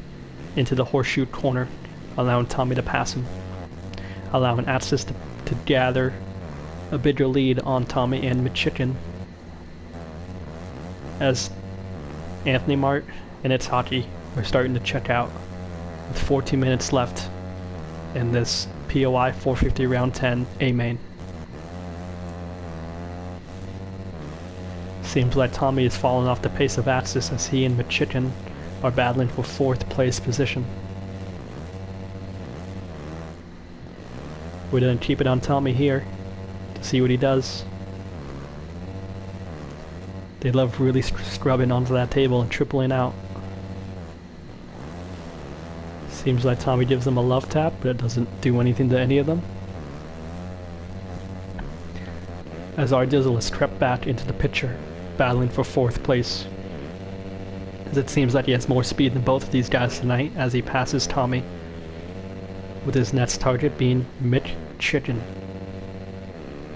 into the horseshoe corner, allowing Tommy to pass him, allowing Atsis to gather a bigger lead on Tommy and Michigan, as Anthony Mart and its hockey are starting to check out with 14 minutes left in this POI 450 round 10 A main. Seems like Tommy is falling off the pace of Atsis as he and Michigan are battling for 4th place position. We're gonna keep it on Tommy here to see what he does. They love really scrubbing onto that table and tripling out. Seems like Tommy gives them a love tap, but it doesn't do anything to any of them. As our Dizzle has crept back into the picture, battling for 4th place, as it seems like he has more speed than both of these guys tonight as he passes Tommy, with his next target being Michigan.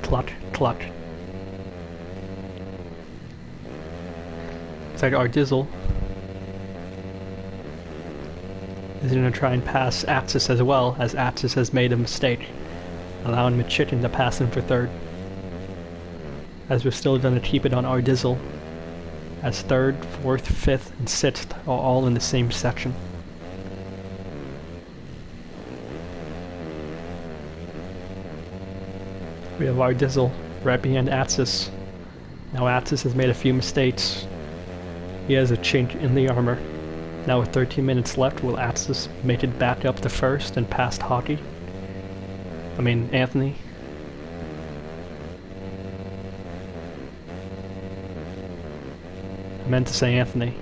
Clutch, clutch. It's like our Dizzle is going to try and pass Atsis as well, as Atsis has made a mistake, allowing Michigan to pass him for 3rd. As we're still going to keep it on our Dizzle, as 3rd, 4th, 5th, and 6th are all in the same section. We have our Dizzle right behind Atsis. Now Atsis has made a few mistakes. He has a chink in the armor. Now with 13 minutes left, will Atsis make it back up to 1st and past Anthony? I meant to say Anthony.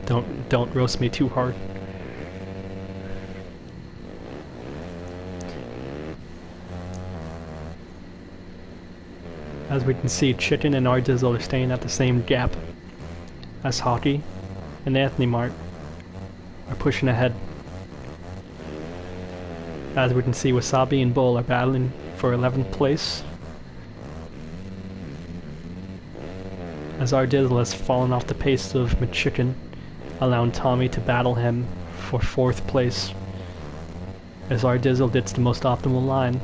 Don't roast me too hard. As we can see, Chicken and our Dizzle are staying at the same gap as Hockey and Anthony Mart are pushing ahead. As we can see, Wasabi and Bull are battling for 11th place, as Ardizzle has fallen off the pace of McChicken, allowing Tommy to battle him for 4th place, as Ardizzle gets the most optimal line,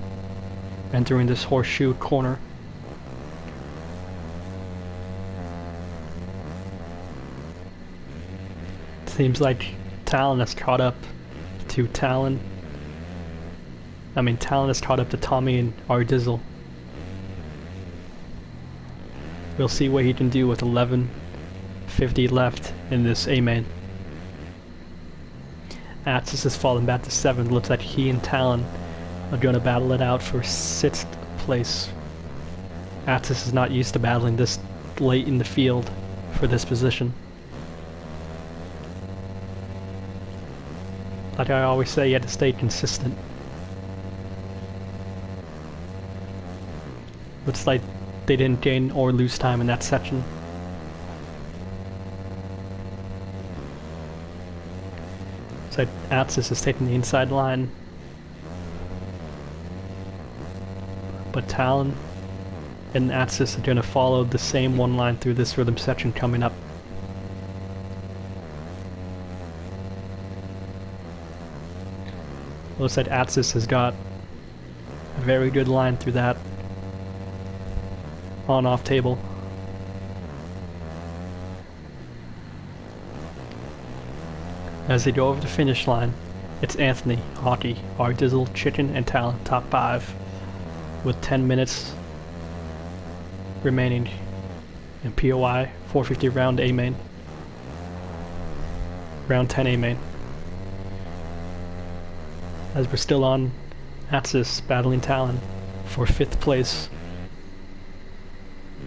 entering this horseshoe corner. Seems like Talon has caught up to Talon has caught up to Tommy and Ardizzle. We'll see what he can do with 11:50 left in this A-main. Axis has fallen back to 7th. Looks like he and Talon are going to battle it out for 6th place. Axis is not used to battling this late in the field for this position. Like I always say, you have to stay consistent. Looks like they didn't gain or lose time in that section. Looks like Atsis is taking the inside line. But Talon and Atsis are going to follow the same one line through this rhythm section coming up. Looks like Atsis has got a very good line through that on-off table. As they go over the finish line, it's Anthony, Hockey, Ardizzle, Chicken, and Talon, top 5, with 10 minutes remaining in POI 450 round A-main. Round 10 A-main. As we're still on Atsis battling Talon for 5th place,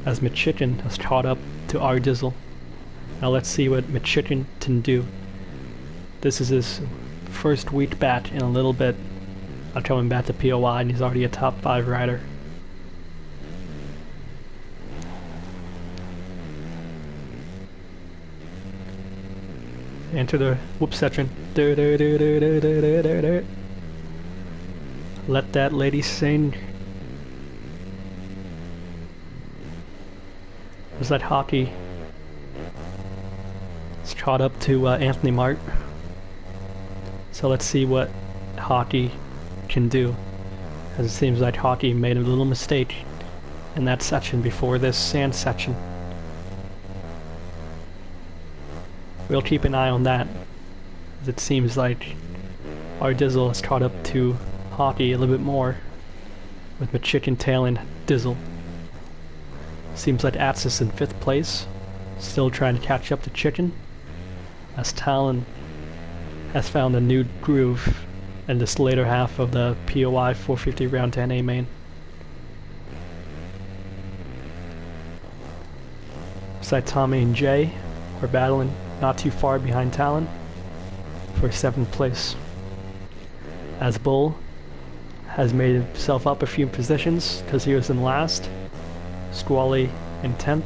as McChicken has caught up to Ardizzle. Now let's see what McChicken can do. This is his first week back in a little bit of coming back to POI, and he's already a top 5 rider. Enter the whoop section. Let that lady sing. Was that Hockey? It's caught up to Anthony Mart. So let's see what Hockey can do, as it seems like Hockey made a little mistake in that section before this sand section. We'll keep an eye on that, as it seems like Ardizzle has caught up to Hockey a little bit more, with McChicken tailing Dizzle. Seems like Atsis in 5th place, still trying to catch up to Chicken, as Talon has found a new groove in this later half of the POI 450 round 10 A main. Looks like Tommy and Jay are battling not too far behind Talon for 7th place, as Bull has made himself up a few positions because he was in last, Squally in 10th,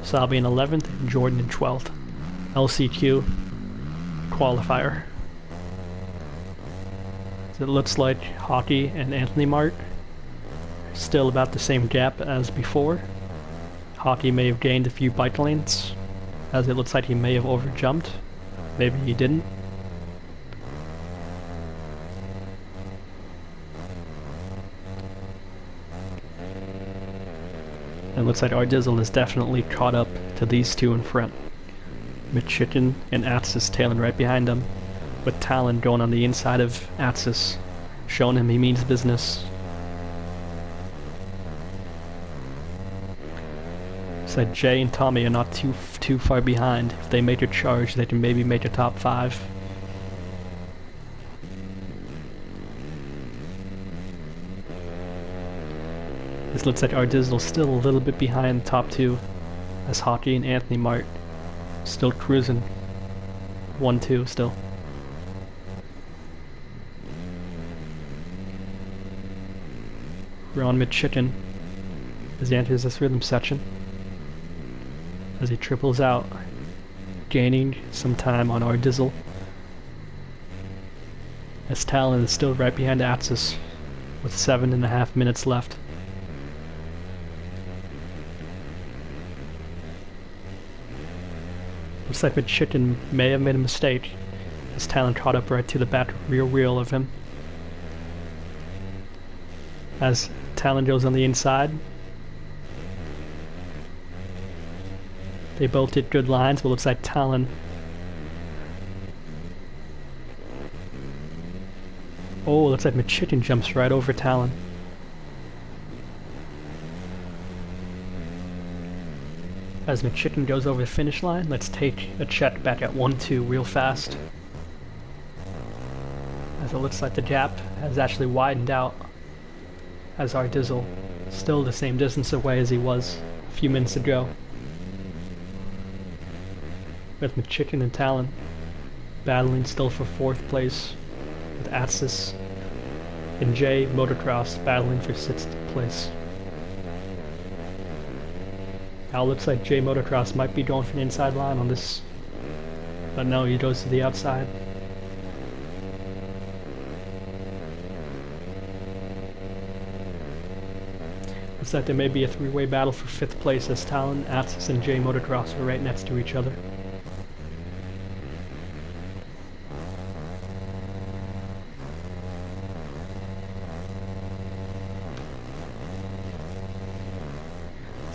Sabi in 11th, and Jordan in 12th. LCQ qualifier. So it looks like Hockey and Anthony Mart still about the same gap as before. Hockey may have gained a few bike lanes, as it looks like he may have overjumped. Maybe he didn't. It looks like Ardizzle is definitely caught up to these two in front. McChicken and Atsis tailing right behind him, with Talon going on the inside of Atsis, showing him he means business. So Jay and Tommy are not too far behind. If they make a charge, they can maybe make a top 5. This looks like Ardizzle still a little bit behind top 2, as Hockey and Anthony Mart still cruising 1-2 still. We're on McChicken as he enters this rhythm section, as he triples out, gaining some time on Ardizzle, as Talon is still right behind Atsis with 7.5 minutes left. Looks like Chicken may have made a mistake. His Talon caught up right to the back rear wheel of him. As Talon goes on the inside, they both did good lines, but looks like Talon. Oh, looks like Chicken jumps right over Talon. As Chicken goes over the finish line, let's take a check back at 1-2 real fast. As it looks like the gap has actually widened out, as our Dizzle still the same distance away as he was a few minutes ago. With Chicken and Talon battling still for 4th place, with Atsis and J Motocross battling for 6th place. Now it looks like J Motocross might be going for an inside line on this, but no, he goes to the outside. Looks like there may be a 3-way battle for 5th place as Talon, Atsis, and J Motocross are right next to each other.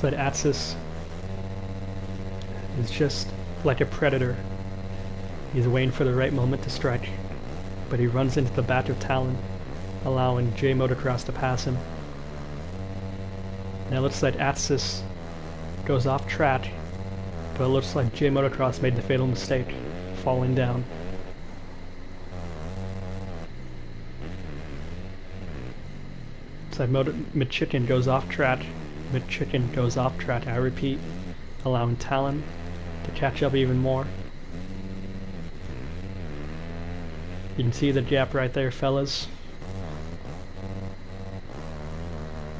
But Atsis is just like a predator. He's waiting for the right moment to strike, but he runs into the back of Talon, allowing J Motocross to pass him. Now it looks like Atsis goes off track, but it looks like J Motocross made the fatal mistake, falling down. It's like Chicken goes off track. Chicken goes off track, I repeat, allowing Talon to catch up even more. You can see the gap right there, fellas.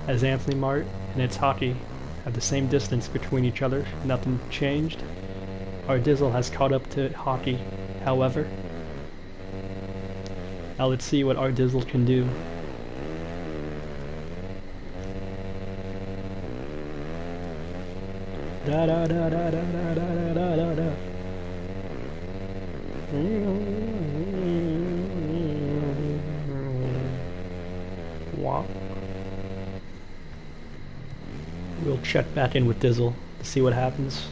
As Anthony Mart and its hockey have the same distance between each other, nothing changed. Our Dizzle has caught up to hockey, however. Now let's see what our Dizzle can do. Da da da da da da da da da da. Wow. We'll check back in with Dizzle to see what happens.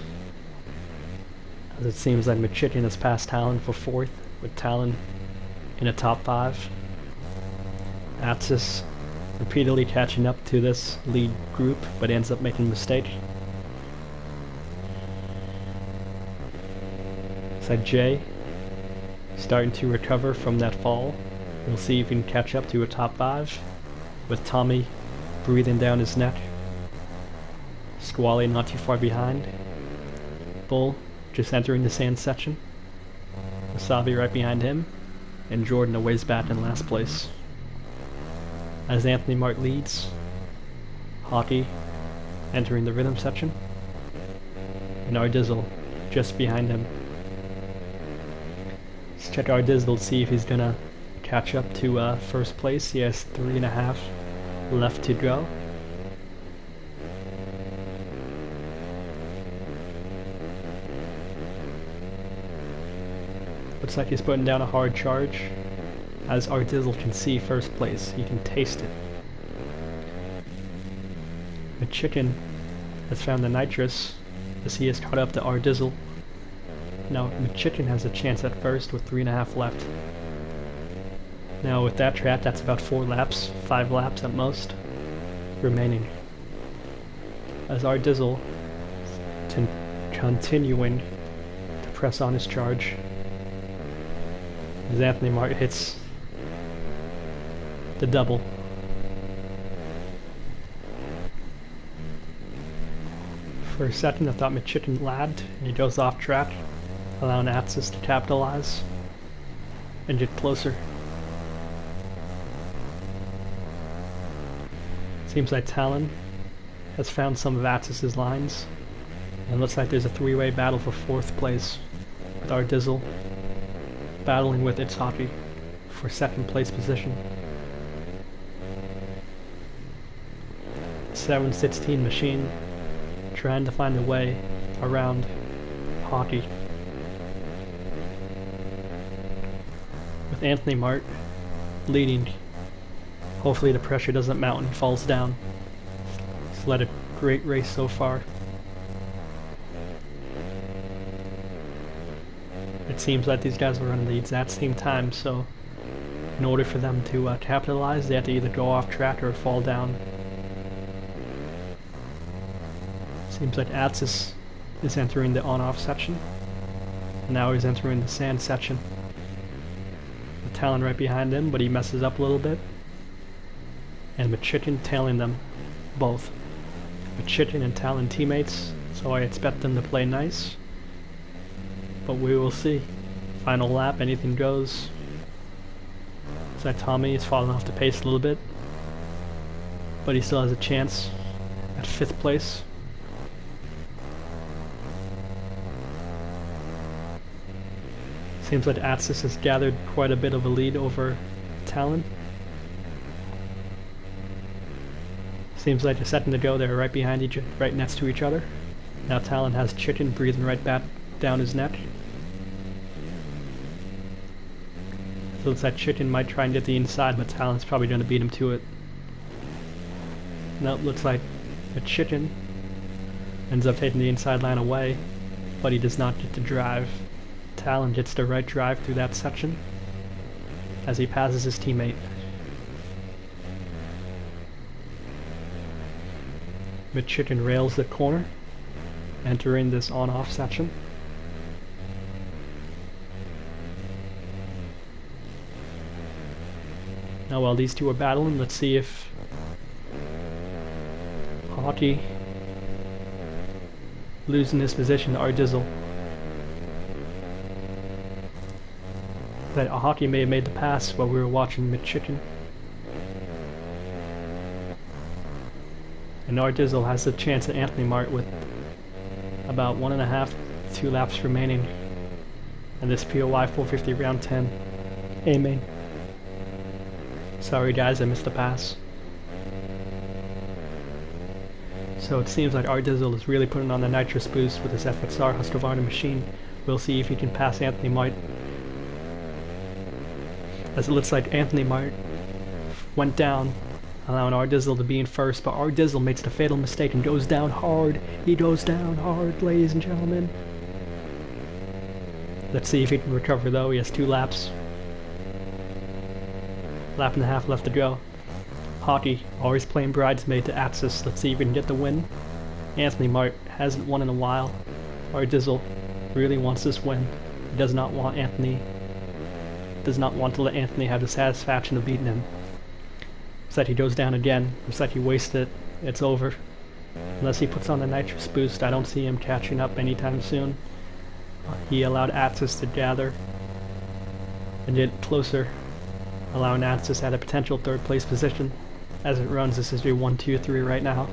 As it seems like Chicken has passed Talon for 4th, with Talon in a top 5. Atsis repeatedly catching up to this lead group, but ends up making a mistake. Jay starting to recover from that fall. We'll see if he can catch up to a top 5, with Tommy breathing down his neck. Squally not too far behind. Bull just entering the sand section. Wasabi right behind him, and Jordan a ways back in last place. As Anthony Mart leads, Hockey entering the rhythm section, and our Dizzle just behind him. Let's check our Dizzle to see if he's gonna catch up to 1st place. He has 3.5 left to go. Looks like he's putting down a hard charge. As our Dizzle can see 1st place, he can taste it. The Chicken has found the nitrous as he has caught up to our Dizzle. Now, Chicken has a chance at 1st with 3.5 left. Now, with that track, that's about 4 laps, 5 laps at most, remaining. As our Dizzle continuing to press on his charge. As Anthony Mart hits the double. For a second, I thought Chicken lagged, and he goes off track, allowing Atsis to capitalize and get closer. Seems like Talon has found some of Atsis' lines, and it looks like there's a 3-way battle for 4th place, with our Dizzle battling with its hockey for 2nd place position. 716 machine trying to find a way around hockey with Anthony Mart leading. Hopefully the pressure doesn't mount and he falls down. He's led a great race so far. It seems like these guys are running the exact same time, so in order for them to capitalize, they have to either go off track or fall down. Seems like Atsis is entering the on-off section. And now he's entering the sand section. The Talon right behind him, but he messes up a little bit. And Machitin tailing them both. Machitin and Talon teammates, so I expect them to play nice. But we will see. Final lap, anything goes. Looks like Tommy is falling off the pace a little bit. But he still has a chance at 5th place. Seems like Atsis has gathered quite a bit of a lead over Talon. Seems like a second ago they were right behind each, right next to each other. Now Talon has Chicken breathing right back down his neck. So it looks like Chicken might try and get the inside, but Talon's probably going to beat him to it. Now it looks like a Chicken ends up taking the inside line away, but he does not get to drive. Talon gets the right drive through that section as he passes his teammate. Chicken rails the corner, entering this on-off section. Now while these two are battling, let's see if Hockey losing his position to Ardizzle. That Hockey may have made the pass while we were watching Chicken. And Ardizzle has the chance at Anthony Mart with about 1.5 to 2 laps remaining. And this POI 450 round 10 aiming. Sorry guys, I missed the pass. So it seems like Ardizzle is really putting on the nitrous boost with his FXR Husqvarna machine. We'll see if he can pass Anthony Mart. As it looks like Anthony Mart went down, allowing Ardizzle to be in first, but Ardizzle makes the fatal mistake and goes down hard. He goes down hard, ladies and gentlemen. Let's see if he can recover though. He has 2 laps. Lap and a half left to go. Hockey, always playing bridesmaid to Atsis. Let's see if he can get the win. Anthony Mart hasn't won in a while. Ardizzle really wants this win. He does not want to let Anthony have the satisfaction of beating him. Looks like he goes down again. Looks like he wasted it. It's over. Unless he puts on the nitrous boost, I don't see him catching up anytime soon. He allowed Atsis to gather and get closer, allowing Atsis at a potential 3rd place position. As it runs, this is your 1, 2, 3 right now.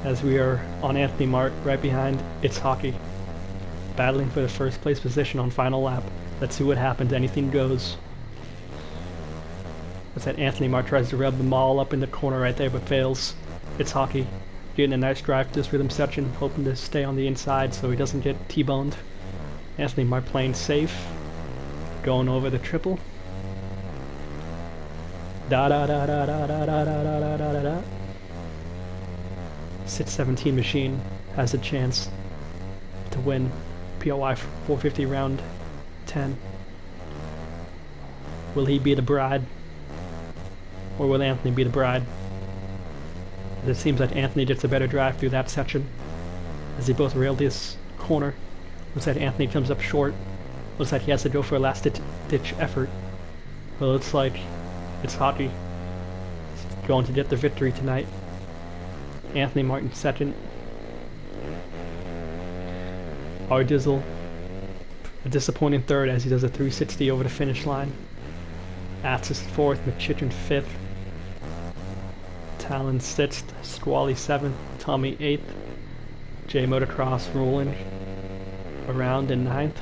As we are on Anthony Mart, right behind, it's Hockey. Battling for the 1st place position on final lap. Let's see what happens. Anything goes. It's that Anthony Mart tries to rub them all up in the corner right there, but fails. It's Hockey getting a nice drive to this rhythm section, hoping to stay on the inside so he doesn't get T-boned. Anthony Mart playing safe, going over the triple. Da da da da da da da da da da da da. 617 machine has a chance to win POI 450 round 10. Will he be the bride? Or will Anthony be the bride? It seems like Anthony gets a better drive through that section as they both rail this corner. Looks like Anthony comes up short. Looks like he has to go for a last ditch effort. But it looks like it's Hockey going to get the victory tonight. Anthony Martin second. Ardizzle a disappointing 3rd as he does a 360 over the finish line. Atsis 4th, McChicken 5th. Talon 6th, Squally 7th, Tommy 8th. J Motocross rolling around in 9th.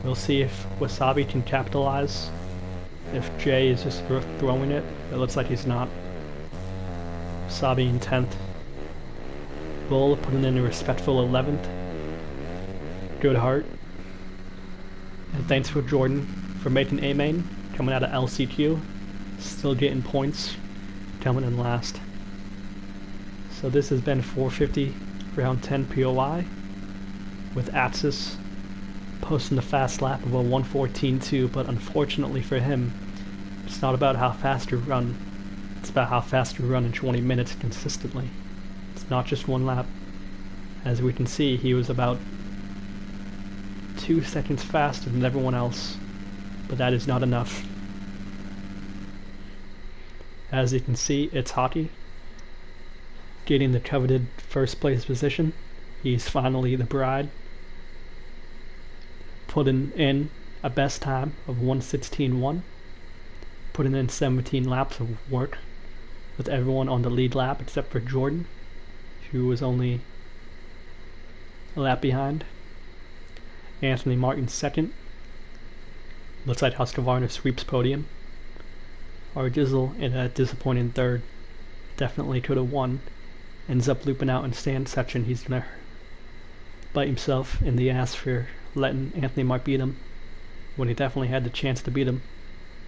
We'll see if Wasabi can capitalize. If Jay is just throwing it, it looks like he's not. Wasabi in 10th. Bull putting in a respectful 11th. Good Heart. And thanks for Jordan for making A main, coming out of LCQ, still getting points, coming in last. So this has been 450 round 10 POI with Atsis posting a fast lap of a 1:14.2, but unfortunately for him, it's not about how fast you run, it's about how fast you run in 20 minutes consistently. It's not just one lap. As we can see, he was about 2 seconds faster than everyone else, but that is not enough. As you can see, it's Hockey getting the coveted first place position. He's finally the bride, putting in a best time of 1:16.1, putting in 17 laps of work with everyone on the lead lap except for Jordan, who was only a lap behind. Anthony Martin second. Looks like Husqvarna sweeps podium. Our Dizzle in a disappointing third. Definitely could have won. Ends up looping out in stand section. He's gonna bite himself in the ass for letting Anthony Mark beat him when he definitely had the chance to beat him,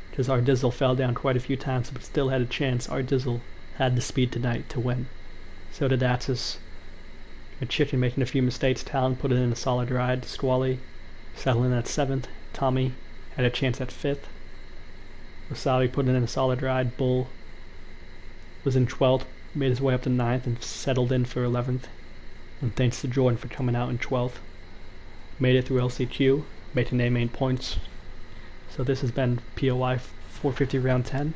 because our Dizzle fell down quite a few times but still had a chance. Our Dizzle had the speed tonight to win. So did Atsis. A Chicken making a few mistakes. Talon put it in a solid ride. Squally settling at 7th. Tommy had a chance at 5th. Wasabi put it in a solid ride. Bull was in 12th, made his way up to 9th and settled in for 11th. And thanks to Jordan for coming out in 12th. Made it through LCQ, making A main points. So this has been POI 450 round 10.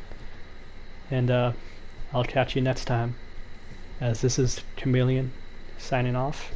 And I'll catch you next time, as this is Chameleon signing off.